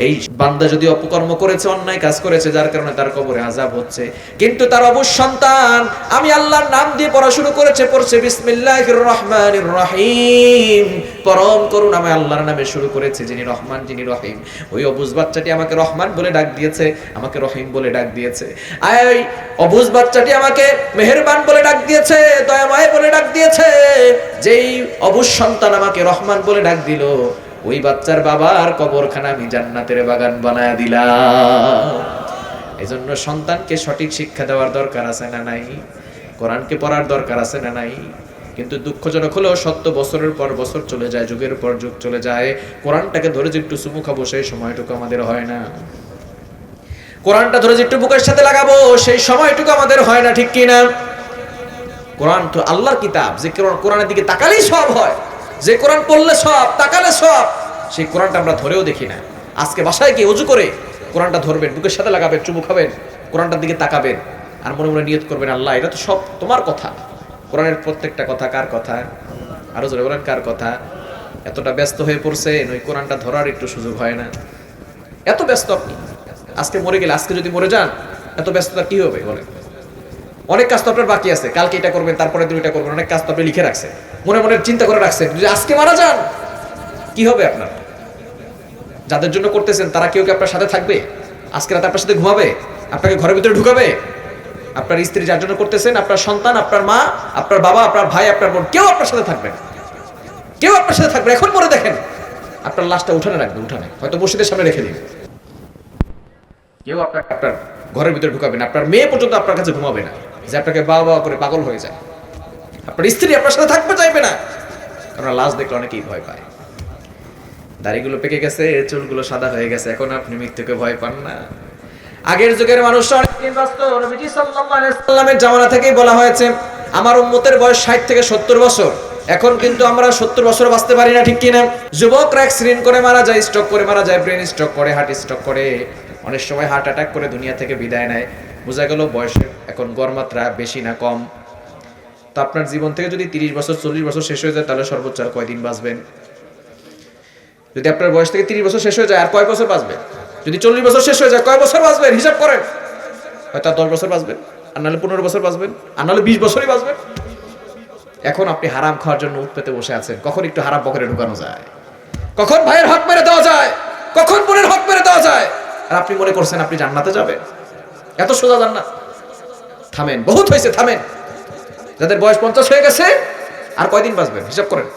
এই বান্দা যদি অপকর্ম করেছে, অন্যায় কাজ করেছে, যার কারণে তার কবরে আযাব হচ্ছে, কিন্তু তার অবশ্য সন্তান আমি আল্লাহর নাম দিয়ে পড়া শুরু করেছে, পড়ছে বিসমিল্লাহির রহমানির রহিম, পরম করুণাময় আল্লাহর নামে শুরু করেছে, যিনি রহমান, যিনি রহিম। ওই অবুঝ বাচ্চাটি আমাকে রহমান বলে ডাক দিয়েছে, আমাকে রহিম বলে ডাক দিয়েছে। এই অবুঝ বাচ্চাটি আমাকে মেহেরবান বলে ডাক দিয়েছে, দয়াময় বলে ডাক দিয়েছে। যেই অবুঝ সন্তান আমাকে রহমান বলে ডাক দিল, ওই বাচ্চার বাবার কবরখানা আমি জান্নাতের বাগান বানায় দিলাম। এজন্য সন্তানকে সঠিক শিক্ষা দেওয়ার দরকার আছে না নাই? কোরআনকে পড়ার দরকার আছে না নাই? কিন্তু দুঃখজনক হলেও সত্য, বছরের পর বছর চলে যায়, যুগের পর যুগ চলে যায়, কোরআনটাকে ধরে যে একটু চুমু খাবো সেই সময়টুকু আমাদের হয় না। কোরআনটা ধরে যে একটু বুকের সাথে লাগাবো সেই সময়টুকু আমাদের হয় না, ঠিক কিনা? কোরআন তো আল্লাহর কিতাব, যে কোরআনের দিকে তাকালেই সব হয়, যে কোরআন পড়লে সব, তাকালে সব, সেই কোরআনটা আমরা ধরেও দেখি না। আজকে বাসায় গিয়ে ওযু করে কোরআনটা ধরবেন, বুকের সাথে লাগাবেন, চুমু খাবেন, কোরআনটার দিকে তাকাবেন, আর মনে মনে নিয়ত করবেন, আল্লাহ এটা তো সব তোমার কথা। কোরআনের প্রত্যেকটা কথা কার কথা? আরো জোরে বলেন, কার কথা? এতটা ব্যস্ত হয়ে পড়ছেন, ওই কোরআনটা ধরার একটু সুযোগ হয় না। এত ব্যস্ত আপনি, আজকে মরে গেলে, আজকে যদি মরে যান, এত ব্যস্ততা কি হবে বলেন? অনেক কাজ তো আপনার বাকি আছে, কালকে এটা করবেন, তারপরে দিন এটা করবেন, অনেক কাজ তো আপনি লিখে রাখছেন, মনে মনে চিন্তা করে রাখছেন, যদি আজকে মারা যান কি হবে আপনার? যাদের জন্য করতেছেন তারা কেউ কি আপনার সাথে থাকবে? আজকে রাতে আপনার সাথে ঘুমাবে? আপনাকে ঘরের ভিতরে ঢুকাবে? আপনার স্ত্রী যার জন্য করতেছেন, আপনার সন্তান, আপনার মা, আপনার বাবা, আপনার ভাই, আপনার বোন, কেউ আপনার সাথে থাকবে না, কেউ আপনার সাথে থাকবে। এখন পরে দেখেন আপনার লাশটা উঠানে রাখবে, উঠানে হয়তো মসজিদের সামনে রেখে দিবে, কেউ আপনার ঘরের ভিতরে ঢুকাবে না। আপনার মেয়ে পর্যন্ত আপনার কাছে ঘুমাবে না, যে আপনাকে বাবা বাবা করে পাগল হয়ে যায়। আপনার স্ত্রী আপনার সাথে থাকতে চাইবে না, কারণ লাশ দেখলে অনেকেই ভয় পায়। দাড়িগুলো পেকে গেছে, চুলগুলো সাদা হয়ে গেছে, এখন আপনি মৃত্যুকে ভয় পান না। আগের যুগের মানুষরা অনেক দিন বাঁচত। নবীজি সাল্লাল্লাহু আলাইহি সাল্লামের জামানা থেকেই বলা হয়েছে, আমার উম্মতের বয়স 60 থেকে 70 বছর। এখন কিন্তু আমরা 70 বছর বাঁচতে পারি না, ঠিক কিনা? যুবকরা অ্যাক্সিডেন্ট করে মারা যায়, স্ট্রোক করে মারা যায়, ব্রেন স্ট্রোক করে, হার্ট স্ট্রোক করে, অনেক সময় হার্ট অ্যাটাক করে দুনিয়া থেকে বিদায় নেয়। বোঝা গেল বয়সের এখন গড়মাত্রা বেশি না কম? তো আপনার জীবন থেকে যদি 30 বছর 40 বছর শেষ হয়ে যায়, তাহলে সর্বোচ্চ আর কয়দিন বাঁচবেন? যদি আপনার বয়স থেকে 30 বছর শেষ হয়ে যায়, আর কয় বছর বাঁচবেন? যদি 40 বছর শেষ হয়ে যায়, কয় বছর বাঁচবেন? হিসাব করেন। হয়তো 10 বছর বাঁচবেন, আর নাহলে 15 বছর বাঁচবেন, আর নাহলে 20 বছরই বাঁচবেন। এখন আপনি হারাম খাওয়ার জন্য উঠ পেতে বসে আছেন। কখন একটু হারাম পকেটে ঢুকানো যায়, কখন ভাইয়ের হক মেরে দেওয়া যায়, কখন বোনের হক মেরে দেওয়া যায়, আর আপনি মনে করছেন আপনি জান্নাতে যাবেন। এত সোজা জান্নাত? থামেন, বহুত হয়েছে, থামেন। যাদের বয়স 50 হয়ে গেছে, আর কয়দিন বাঁচবেন? হিসাব করেন,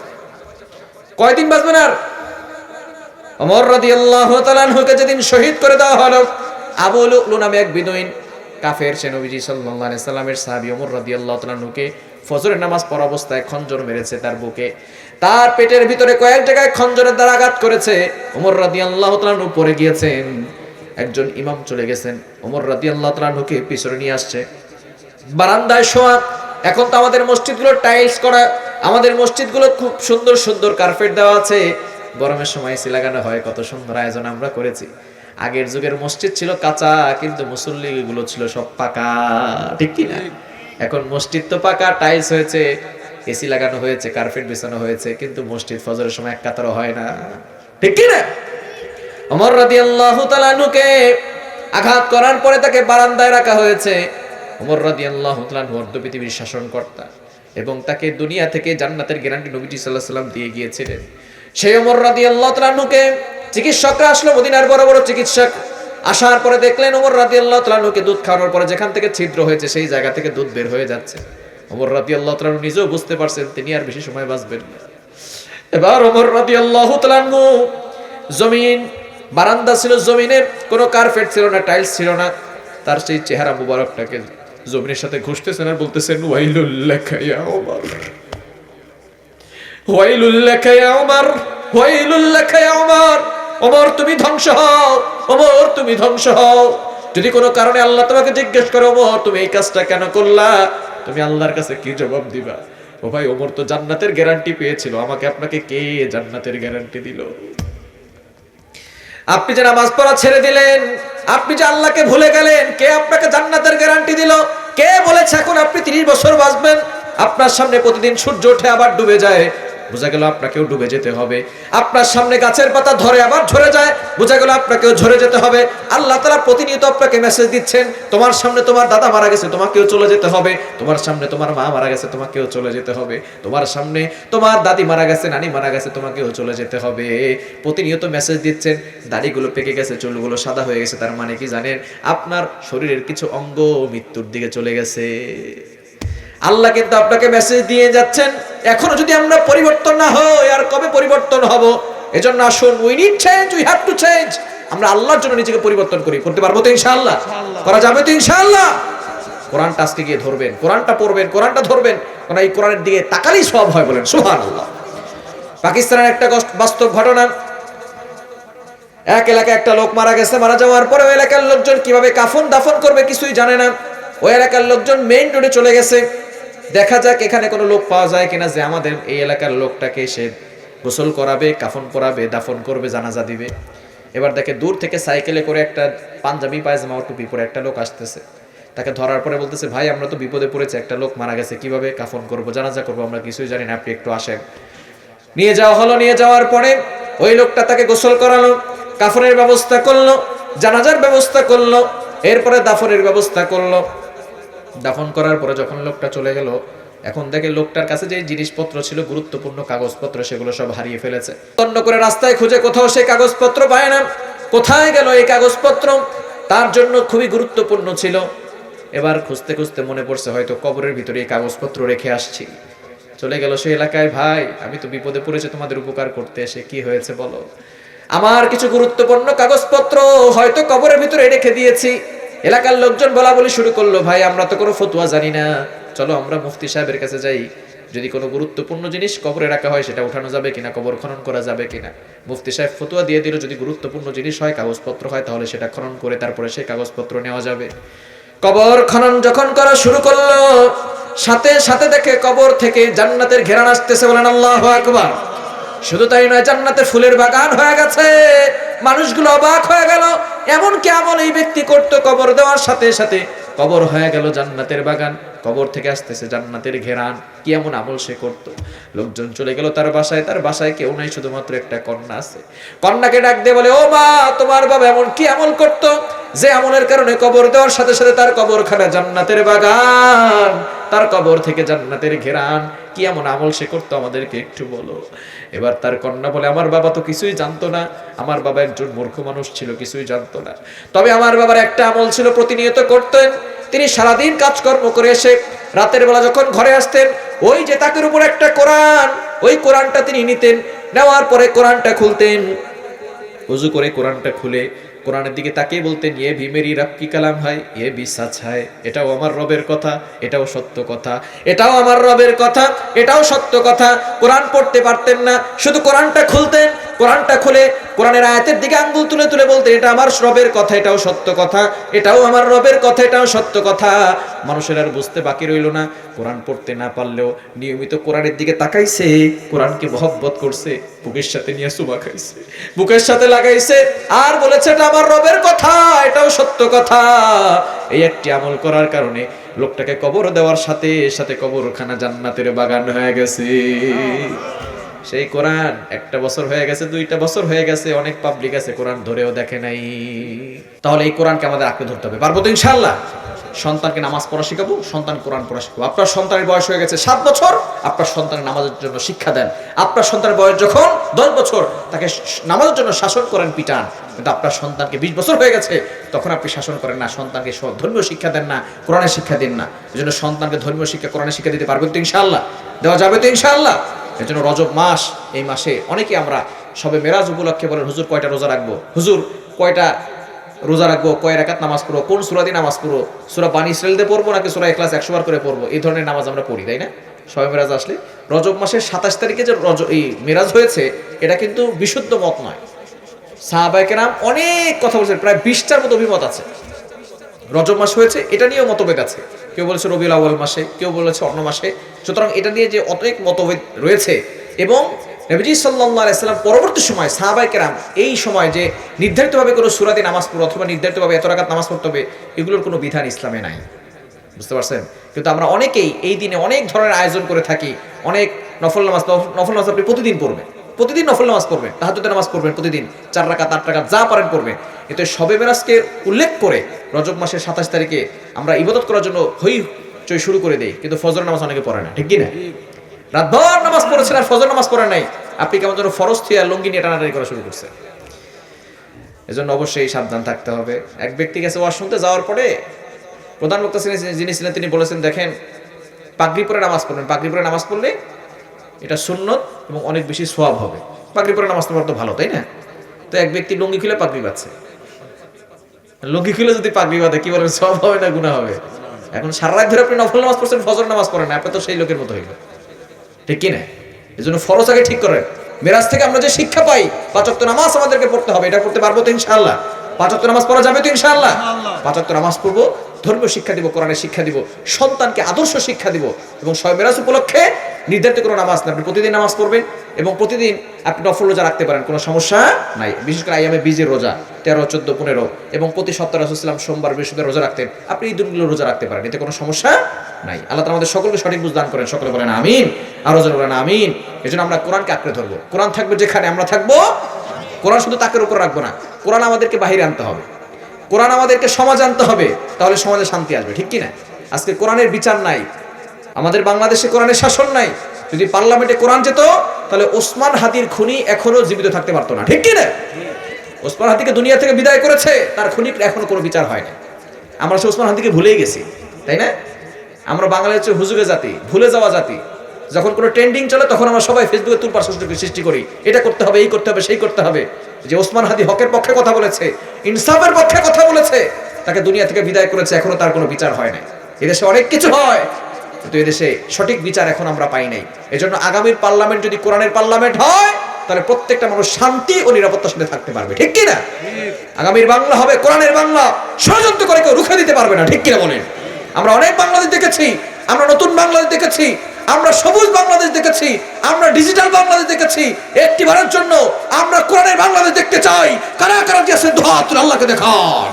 কয়দিন বাঁচবেন? আর ওমর রাদিয়াল্লাহু তাআলা আনহুকে যেদিন শহীদ করে দেওয়া হলো, আবু লুলু নামে এক বিদুইন কাফের, সে নবীজি সাল্লাল্লাহু আলাইহি সাল্লামের সাহাবী ওমর রাদিয়াল্লাহু তাআলা আনহুকে ফজরের নামাজ পড়া অবস্থায় খঞ্জর মেরেছে তার বুকে। তার পেটের ভিতরে কয়েক জায়গায় খঞ্জরের দ্বারা আঘাত করেছে। ওমর রাদিয়াল্লাহু তাআলা আনহু পড়ে গিয়েছেন। একজন ইমাম চলে গেছেন, ওমর রাদিয়াল্লাহু তাআলা আনহুকে পিছনে নিয়ে আসছে, বারান্দায় শোয়া। এখন তো আমাদের মসজিদগুলো টাইলস করা, আমাদের মসজিদগুলো খুব সুন্দর সুন্দর কার্পেট দেওয়া আছে, গরমের সময় এসি লাগানো হয়, কত সুন্দর আয়োজন আমরা করেছি। আগের যুগের মসজিদ ছিল কাঁচা, কিন্তু মুসল্লি গুলো ছিল সব পাকা, ঠিক কি না? এখন মসজিদ তো পাকা, টাইলস হয়েছে, এসি লাগানো হয়েছে, কার্পেট বিছানো হয়েছে, কিন্তু মসজিদ ফজরের সময় এক কাতারও হয় না, ঠিক কি না? ওমর রাদিয়াল্লাহু তাআলা আনহুকে আঘাত করার পরে তাকে বারান্দায় রাখা হয়েছে। ওমর রাদিয়াল্লাহু তাআলা আনহু অর্ধ পৃথিবীর শাসনকর্তা, এবং তাকে দুনিয়া থেকে জান্নাতের গ্যারান্টি নবীজি সাল্লাল্লাহু আলাইহি ওয়াসাল্লাম দিয়ে গিয়েছিলেন। সেই ওমর রাদিয়াল্লাহু তাআলা আনহুকে চিকিৎসকরা আসলো, মদিনার বড় বড় চিকিৎসক আসার পরে দেখলেন ওমর রাদিয়াল্লাহু তাআলা আনহুকে দুধ খাওয়ানোর পরে যেখান থেকে ছিদ্র হয়েছে সেই জায়গা থেকে দুধ বের হয়ে যাচ্ছে। ওমর রাদিয়াল্লাহু তাআলা আনহু নিজেও বুঝতে পারছেন তিনি আর বেশি সময় বাঁচবেন না। এবার ওমর রাদিয়াল্লাহু তাআলা আনহু, জমিন, বারান্দা ছিল জমিনের, কোনো কার্পেট ছিল না, টাইলস ছিল না, তার সেই চেহারা মুবারকটাকে জমিনের সাথে ঘষতেছেন আর বলতেছেন ওয়াইলুল লাকা ইয়া ওমর, ওয়াইলুল লাকা ইয়া ওমর, ওয়াইলুল লাকা ইয়া ওমর, ওমর তুমি ধ্বংস হও, ওমর তুমি ধ্বংস হও। যদি কোনো কারণে আল্লাহ তোমাকে জিজ্ঞেস করে ওমর তুমি এই কাজটা কেন করলা, তুমি আল্লাহর কাছে কি জবাব দিবা? ও ভাই, ওমর তো জান্নাতের গ্যারান্টি পেয়েছিল, আমাকে আপনাকে কে জান্নাতের গ্যারান্টি দিল? আপনি যে নামাজ পড়া ছেড়ে দিলেন, আপনি যে আল্লাহকে ভুলে গেলেন, কে আপনাকে জান্নাতের গ্যারান্টি দিল? কে বলেছে এখন আপনি 30 বছর বাঁচবেন? আপনার সামনে প্রতিদিন সূর্য ওঠে আবার ডুবে যায়, বোঝা গেল আপনাকেও ডুবে যেতে হবে। আপনার সামনে গাছের পাতা ধরে আবার ঝরে যায়, বোঝা গেল আপনাকেও ঝরে যেতে হবে। আল্লাহ তাআলা প্রতিনিয়ত আপনাকে মেসেজ দিচ্ছেন, তোমার সামনে তোমার দাদা মারা গেছে, তোমাকেও চলে যেতে হবে। তোমার সামনে তোমার মা মারা গেছে, তোমাকেও চলে যেতে হবে। তোমার সামনে তোমার দাদি মারা গেছে, নানি মারা গেছে, তোমাকেও চলে যেতে হবে। প্রতিনিয়ত মেসেজ দিচ্ছেন। দাড়িগুলো পেকে গেছে, চুলগুলো সাদা হয়ে গেছে, তার মানে কি জানেন? আপনার শরীরের কিছু অঙ্গ মৃত্যুর দিকে চলে গেছে। আল্লাহ কিন্তু আপনাকে মেসেজ দিয়ে যাচ্ছেন, এখনো যদি আমরা পরিবর্তন না হই আর কবে পরিবর্তন হব? এজন্য আসুন, we need change, we have to change. আমরা আল্লাহর জন্য নিজেকে পরিবর্তন করি, করতে পারবো তো ইনশাআল্লাহ? করা যাবে তো ইনশাআল্লাহ? কোরআনটা আজকে গিয়ে ধরবেন, কোরআনটা পড়বেন, কোরআনটা ধরবেন, কারণ এই কোরআনের দিকে তাকালেই সব হয়, বলেন সুবহানাল্লাহ। পাকিস্তানের একটা বাস্তব ঘটনা, এক এলাকায় একটা লোক মারা গেছে, মারা যাওয়ার পরে ওই এলাকার লোকজন কিভাবে কাফন দাফন করবে কিছুই জানে না। ওই এলাকার লোকজন মেইন রোডে চলে গেছে, দেখা যাক এখানে কোনো লোক পাওয়া যায় কিনা যে আমাদের এই এলাকার লোকটাকে সে গোসল করাবে, কাফন পরাবে, দাফন করবে, জানাজা দিবে। এবার দেখে দূর থেকে সাইকেলে করে একটা পাঞ্জাবি পায়জামা টুপি পরে একটা লোক আসতেছে। তাকে ধরার পরে বলতেছে, ভাই আমরা তো বিপদে পড়েছি, একটা লোক মারা গেছে, কিভাবে কাফন করব, জানাজা করব, আমরা কিছুই জানি না, আপনি একটু আসেন। নিয়ে যাওয়া হলো। নিয়ে যাওয়ার পরে ওই লোকটা তাকে গোসল করালো, কাফনের ব্যবস্থা করলো, জানাজার ব্যবস্থা করলো, এরপরে দাফনের ব্যবস্থা করলো। দাফন করার পরে যখন লোকটা চলে গেল, এখন দেখে লোকটার কাছে যে জিনিসপত্র ছিল, গুরুত্বপূর্ণ কাগজপত্র, সেগুলো সব হারিয়ে ফেলেছে। তন্ন করে রাস্তায় খুঁজে কোথাও সেই কাগজপত্র পায় না। কোথায় গেল এই কাগজপত্র? তার জন্য খুবই গুরুত্বপূর্ণ ছিল। এবার খুঁজতে খুঁজতে মনে পড়ছে হয়তো কবরের ভিতরে এই কাগজপত্র রেখে আসছি। চলে গেল সেই এলাকায়, ভাই আমি তো বিপদে পড়েছি তোমাদের উপকার করতে এসে, কি হয়েছে বলো? আমার কিছু গুরুত্বপূর্ণ কাগজপত্র হয়তো কবরের ভিতরে রেখে দিয়েছি। এলাকার লোকজন বলা বলি শুরু করলো, ভাই আমরা তো কোনো ফতোয়া জানি না, চলো আমরা মুফতি সাহেবের কাছে যাই, যদি কোনো গুরুত্বপূর্ণ জিনিস কবরে রাখা হয় সেটা উঠানো যাবে কিনা, কবর খনন করা যাবে কিনা। মুফতি সাহেব ফতোয়া দিয়ে দিল, যদি গুরুত্বপূর্ণ জিনিস হয়, কাগজপত্র হয়, তাহলে সেটা খনন করে তারপরে সেই কাগজপত্র নেওয়া যাবে। কবর খনন যখন করা শুরু করলো, সাথে সাথে দেখে কবর থেকে জান্নাতের ঘেরান আসতেছে, বলেন আল্লাহু আকবার। শুধু তাই নয়, জান্নাতে ফুলের বাগান হয়ে গেছে। মানুষগুলো অবাক হয়ে গেল, এমন কি আমল এই ব্যক্তি করতো? কবর দেওয়ার সাথে সাথে কবর হয়ে গেল জান্নাতের বাগান, কবর থেকে আসতেছে জান্নাতের ঘেরান। কি এমন আমল সে করত? লোকজন চলে গেল তার বাসায়। তার বাসায় কেউ নাই, শুধুমাত্র একটা কন্যা আছে। কন্যাকে ডাক দিয়ে বলে, ও মা, তোমার বাবা এমন কি আমল করত যে আমলের কারণে কবর দেওয়ার সাথে সাথে তার কবরখানা জান্নাতের বাগান, তার কবর থেকে জান্নাতের ঘেরান? কি এমন আমল সে করতো, আমাদেরকে একটু বলো। এবার তার কন্যা বলে, আমার বাবা তো কিছুই জানতো না, আমার বাবা একজন মূর্খ মানুষ ছিল, কিছুই জানতো না। তবে আমার বাবার একটা আমল ছিল, প্রতিনিয়ত করতেন। তিনি সারাদিন কাজকর্ম করে এসে রাতের বেলা যখন ঘরে আসতেন, ওই যে তাকের উপর একটা কোরআন, ওই কোরআনটা তিনি নিতেন, নেওয়ার পরে কোরআনটা খুলতেন, ওযু করে কোরআনটা খুলে কোরআনের দিকে তাকিয়ে বলতেন, ইয়ে ভি মেরি রব কি কালাম হায়, ইয়ে ভি সচ হায়, এটাও আমার রবের কথা, এটাও সত্য কথা, এটাও আমার রবের কথা, এটাও সত্য কথা। কোরআন পড়তে পারতেন না, শুধু কোরআনটা খুলতেন, কোরআনটা খুলে কোরআনের আয়াতের দিকে আঙ্গুল তুলে তুলে বলতে, এটা আমার রবের কথা, এটাও সত্য কথা, এটাও আমার রবের কথা, এটাও সত্য কথা। মানুষের আর বুঝতে বাকি রইল না, কোরআন পড়তে না পারলেও নিয়মিত কোরআনের দিকে তাকাইছে, কোরআনকে মহব্বত করছে, বুকের সাথে নিয়ে চুমা খাইছে, বুকের সাথে লাগাইছে, আর বলেছে এটা আমার রবের কথা, এটাও সত্য কথা। এই একটি আমল করার কারণে লোকটাকে কবর দেওয়ার সাথে সাথে কবরখানা জান্নাতের বাগান হয়ে গেছে। সেই কোরআন 1টা বছর হয়ে গেছে, 2টা বছর হয়ে গেছে, অনেক পাবলিক আছে কোরআন ধরেও দেখে নাই। তাহলে এই কোরআনকে আমাদের আঁকড়ে ধরতে হবে, পারবো তো ইনশাআল্লাহ। সন্তানকে নামাজ পড়া শেখাবো, সন্তান কোরআন পড়া শেখাবো। আপনার সন্তানের বয়স হয়ে গেছে 7 বছর, আপনার সন্তানের নামাজের জন্য শিক্ষা দেন। আপনার সন্তানের বয়স যখন 10 বছর, তাকে নামাজের জন্য শাসন করেন, পিটান। কিন্তু আপনার সন্তানকে 20 বছর হয়ে গেছে, তখন আপনি শাসন করেন না, সন্তানকে ধর্মীয় শিক্ষা দেন না, কোরআনের শিক্ষা দিন না। এই জন্য সন্তানকে ধর্মীয় শিক্ষা, কোরআনের শিক্ষা দিতে পারবেন তো ইনশাআল্লাহ? দেওয়া যাবে তো ইনশাআল্লাহ? এই জন্য রজব মাস, এই মাসে অনেকে আমরা সবে মেরাজ উপলক্ষে বলেন, হুজুর কয়টা রোজা রাখবো, হুজুর কয়টা রোজা রাখবো, কয় রাকাত নামাজ পড়বো, কোন সূরা দিয়ে নামাজ পড়বো, সূরা বানী ইসরাঈল দিয়ে পড়বো নাকি সূরা ইখলাস 100 বার করে পড়বো, এই ধরনের নামাজ আমরা পড়ি, তাই না? সবে মেরাজ আসলে রজব মাসের 27 তারিখে যে এই মেরাজ হয়েছে, এটা কিন্তু বিশুদ্ধ মত নয়। সাহাবায়ে কেরাম অনেক কথা বলছেন, প্রায় 20টার মতো অভিমত আছে। রজব মাস হয়েছে এটা নিয়েও মতভেদ আছে, কেউ বলেছে রবিউল আউয়াল মাসে, কেউ বলেছে অন্য মাসে। সুতরাং এটা নিয়ে যে অনেক মতভেদ রয়েছে, এবং নবীজি সাল্লাল্লাহু আলাইহি সাল্লাম পরবর্তী সময় সাহাবায়ে কেরাম এই সময় যে নির্ধারিতভাবে কোনো সূরা দিয়ে নামাজ পড়ো অথবা নির্ধারিতভাবে এত রাকাত নামাজ পড়তে হবে, এগুলোর কোনো বিধান ইসলামে নাই, বুঝতে পারছেন? কিন্তু আমরা অনেকেই এই দিনে অনেক ধরনের আয়োজন করে থাকি, অনেক নফল নামাজ আপনি প্রতিদিন পড়বেন, প্রতিদিন নফল নামাজ পড়বেন, তাহাজ্জুদের নামাজ পড়বেন, প্রতিদিন 4 রাকাত 8 রাকাত যা পারেন পড়বেন। কিন্তু শবে মেরাজকে উল্লেখ করে রজব মাসের 27 তারিখে আমরা ইবাদত করার জন্য হইচই শুরু করে দেই, কিন্তু ফজর নামাজ অনেকে পড়ে না, ঠিক কি না? রাতভর নামাজ পড়েছেন আর ফজর নামাজ পড়ে নাই, আপনি কেমন যেন ফরজ থিয়া লুঙ্গি নিয়ে টানাটানি করা শুরু করছে। এজন্য অবশ্যই সাবধান থাকতে হবে। এক ব্যক্তি গেছে ওয়াজ শুনতে, যাওয়ার পরে প্রধান বক্তা যিনি ছিলেন তিনি বলেছেন, দেখেন পাগড়ি পরে নামাজ পড়বেন, পাগড়ি পরে নামাজ পড়লে এটা সুন্নত এবং অনেক বেশি সওয়াব হবে। পাগড়ি পরে নামাজ পড়া তো ভালো, তাই না? তো এক ব্যক্তি লুঙ্গি খুলে পাগড়ি বাঁধছে, লুঙ্গি খুলে যদি পাগড়ি বাঁধে কি বলেন, সওয়াব হবে না গুনাহ হবে? এখন সারা রাত ধরে আপনি নফল নামাজ পড়ছেন, ফজর নামাজ পড়েন না, আপনি তো সেই লোকের মতো হইল, ঠিক কি না? এই জন্য ফরজ আগে ঠিক করেন। মেরাজ থেকে আমরা যে শিক্ষা পাই, 5 ওয়াক্ত নামাজ আমাদেরকে পড়তে হবে, এটা করতে পারবো তো ইনশাআল্লাহ? 5 ওয়াক্ত নামাজ পড়া যাবে তো ইনশাআল্লাহ? 5 ওয়াক্ত নামাজ পড়বো, ধর্মীয় শিক্ষা দিব, কোরআনের শিক্ষা দিব, সন্তানকে আদর্শ শিক্ষা দিব। এবং শবে মেরাজ উপলক্ষে নির্ধারিত কোনো নামাজ না, আপনি প্রতিদিন নামাজ পড়বেন এবং প্রতিদিন আপনি নফল রোজা রাখতে পারেন, কোনো সমস্যা নাই। বিশেষ করে আইয়ামে বীজের রোজা 13, 14, 15 এবং প্রতি সপ্তাহে রাসূলুল্লাহ সাল্লাল্লাহু আলাইহি ওয়াসাল্লাম সোমবার বৃহস্পতিবার রোজা রাখতেন, আপনি এই দিনগুলো রোজা রাখতে পারেন, এতে কোনো সমস্যা নাই। আল্লাহ তাআলা আমাদের সকলকে সঠিক বুঝ দান করেন, সকলে বলেন আমিন, আর জোরে বলেন আমিন। এজন্য আমরা কোরআনকে আঁকড়ে ধরবো, কোরআন থাকবে যেখানে আমরা থাকবো, কোরআন শুধু তাকের উপর রাখবো না, কোরআন আমাদেরকে বাহিরে আনতে হবে, কোরআন আমাদেরকে সমাজ আনতে হবে, তাহলে সমাজে শান্তি আসবে, ঠিক কি না? আজকে কোরআনের বিচার নাই, আমাদের বাংলাদেশে কোরআনের শাসন নাই। যদি পার্লামেন্টে কোরআন যেত, তাহলে ওসমান হাদির খুনি এখনো জীবিত থাকতে পারতো না, ঠিক কি না? ওসমান হাদিকে দুনিয়া থেকে বিদায় করেছে, তার খুনির এখনো কোনো বিচার হয় না। আমরা সে ওসমান হাদিকে ভুলেই গেছি, তাই না? আমরা বাংলাদেশের হুজুগে জাতি, ভুলে যাওয়া জাতি। যখন কোনো ট্রেন্ডিং চলে তখন আমরা সবাই ফেসবুকে তুলপার সৃষ্টি করি, এটা করতে হবে, এই করতে হবে, সেই করতে হবে। যে ওসমান হাদি হকের পক্ষে কথা বলেছে, ইনসাফের পক্ষে কথা বলেছে, তাকে দুনিয়া থেকে বিদায় করেছে, এখনো তার কোনো বিচার হয় না। এদেশে অনেক কিছু হয়, কিন্তু এদেশে সঠিক বিচার এখন আমরা পাই নাই। এজন্য আগামীর পার্লামেন্ট যদি কোরআনের পার্লামেন্ট হয়, তাহলে প্রত্যেকটা মানুষ শান্তি ও নিরাপত্তার সাথে থাকতে পারবে, ঠিক কি না? আগামীর বাংলা হবে কোরআনের বাংলা, ষড়যন্ত্র করে কেউ রুখে দিতে পারবে না, ঠিক কিনা বলেন? আমরা অনেক বাংলাদেশ দেখেছি, আমরা নতুন বাংলাদেশ দেখেছি, আমরা সবুজ বাংলাদেশ দেখেছি, আমরা ডিজিটাল বাংলাদেশ দেখেছি। একটিবারের জন্য আমরা কোরআনের বাংলাদেশ দেখতে চাই। কারা কারা যে আছে দুহাত তুলে আল্লাহকে দেখান।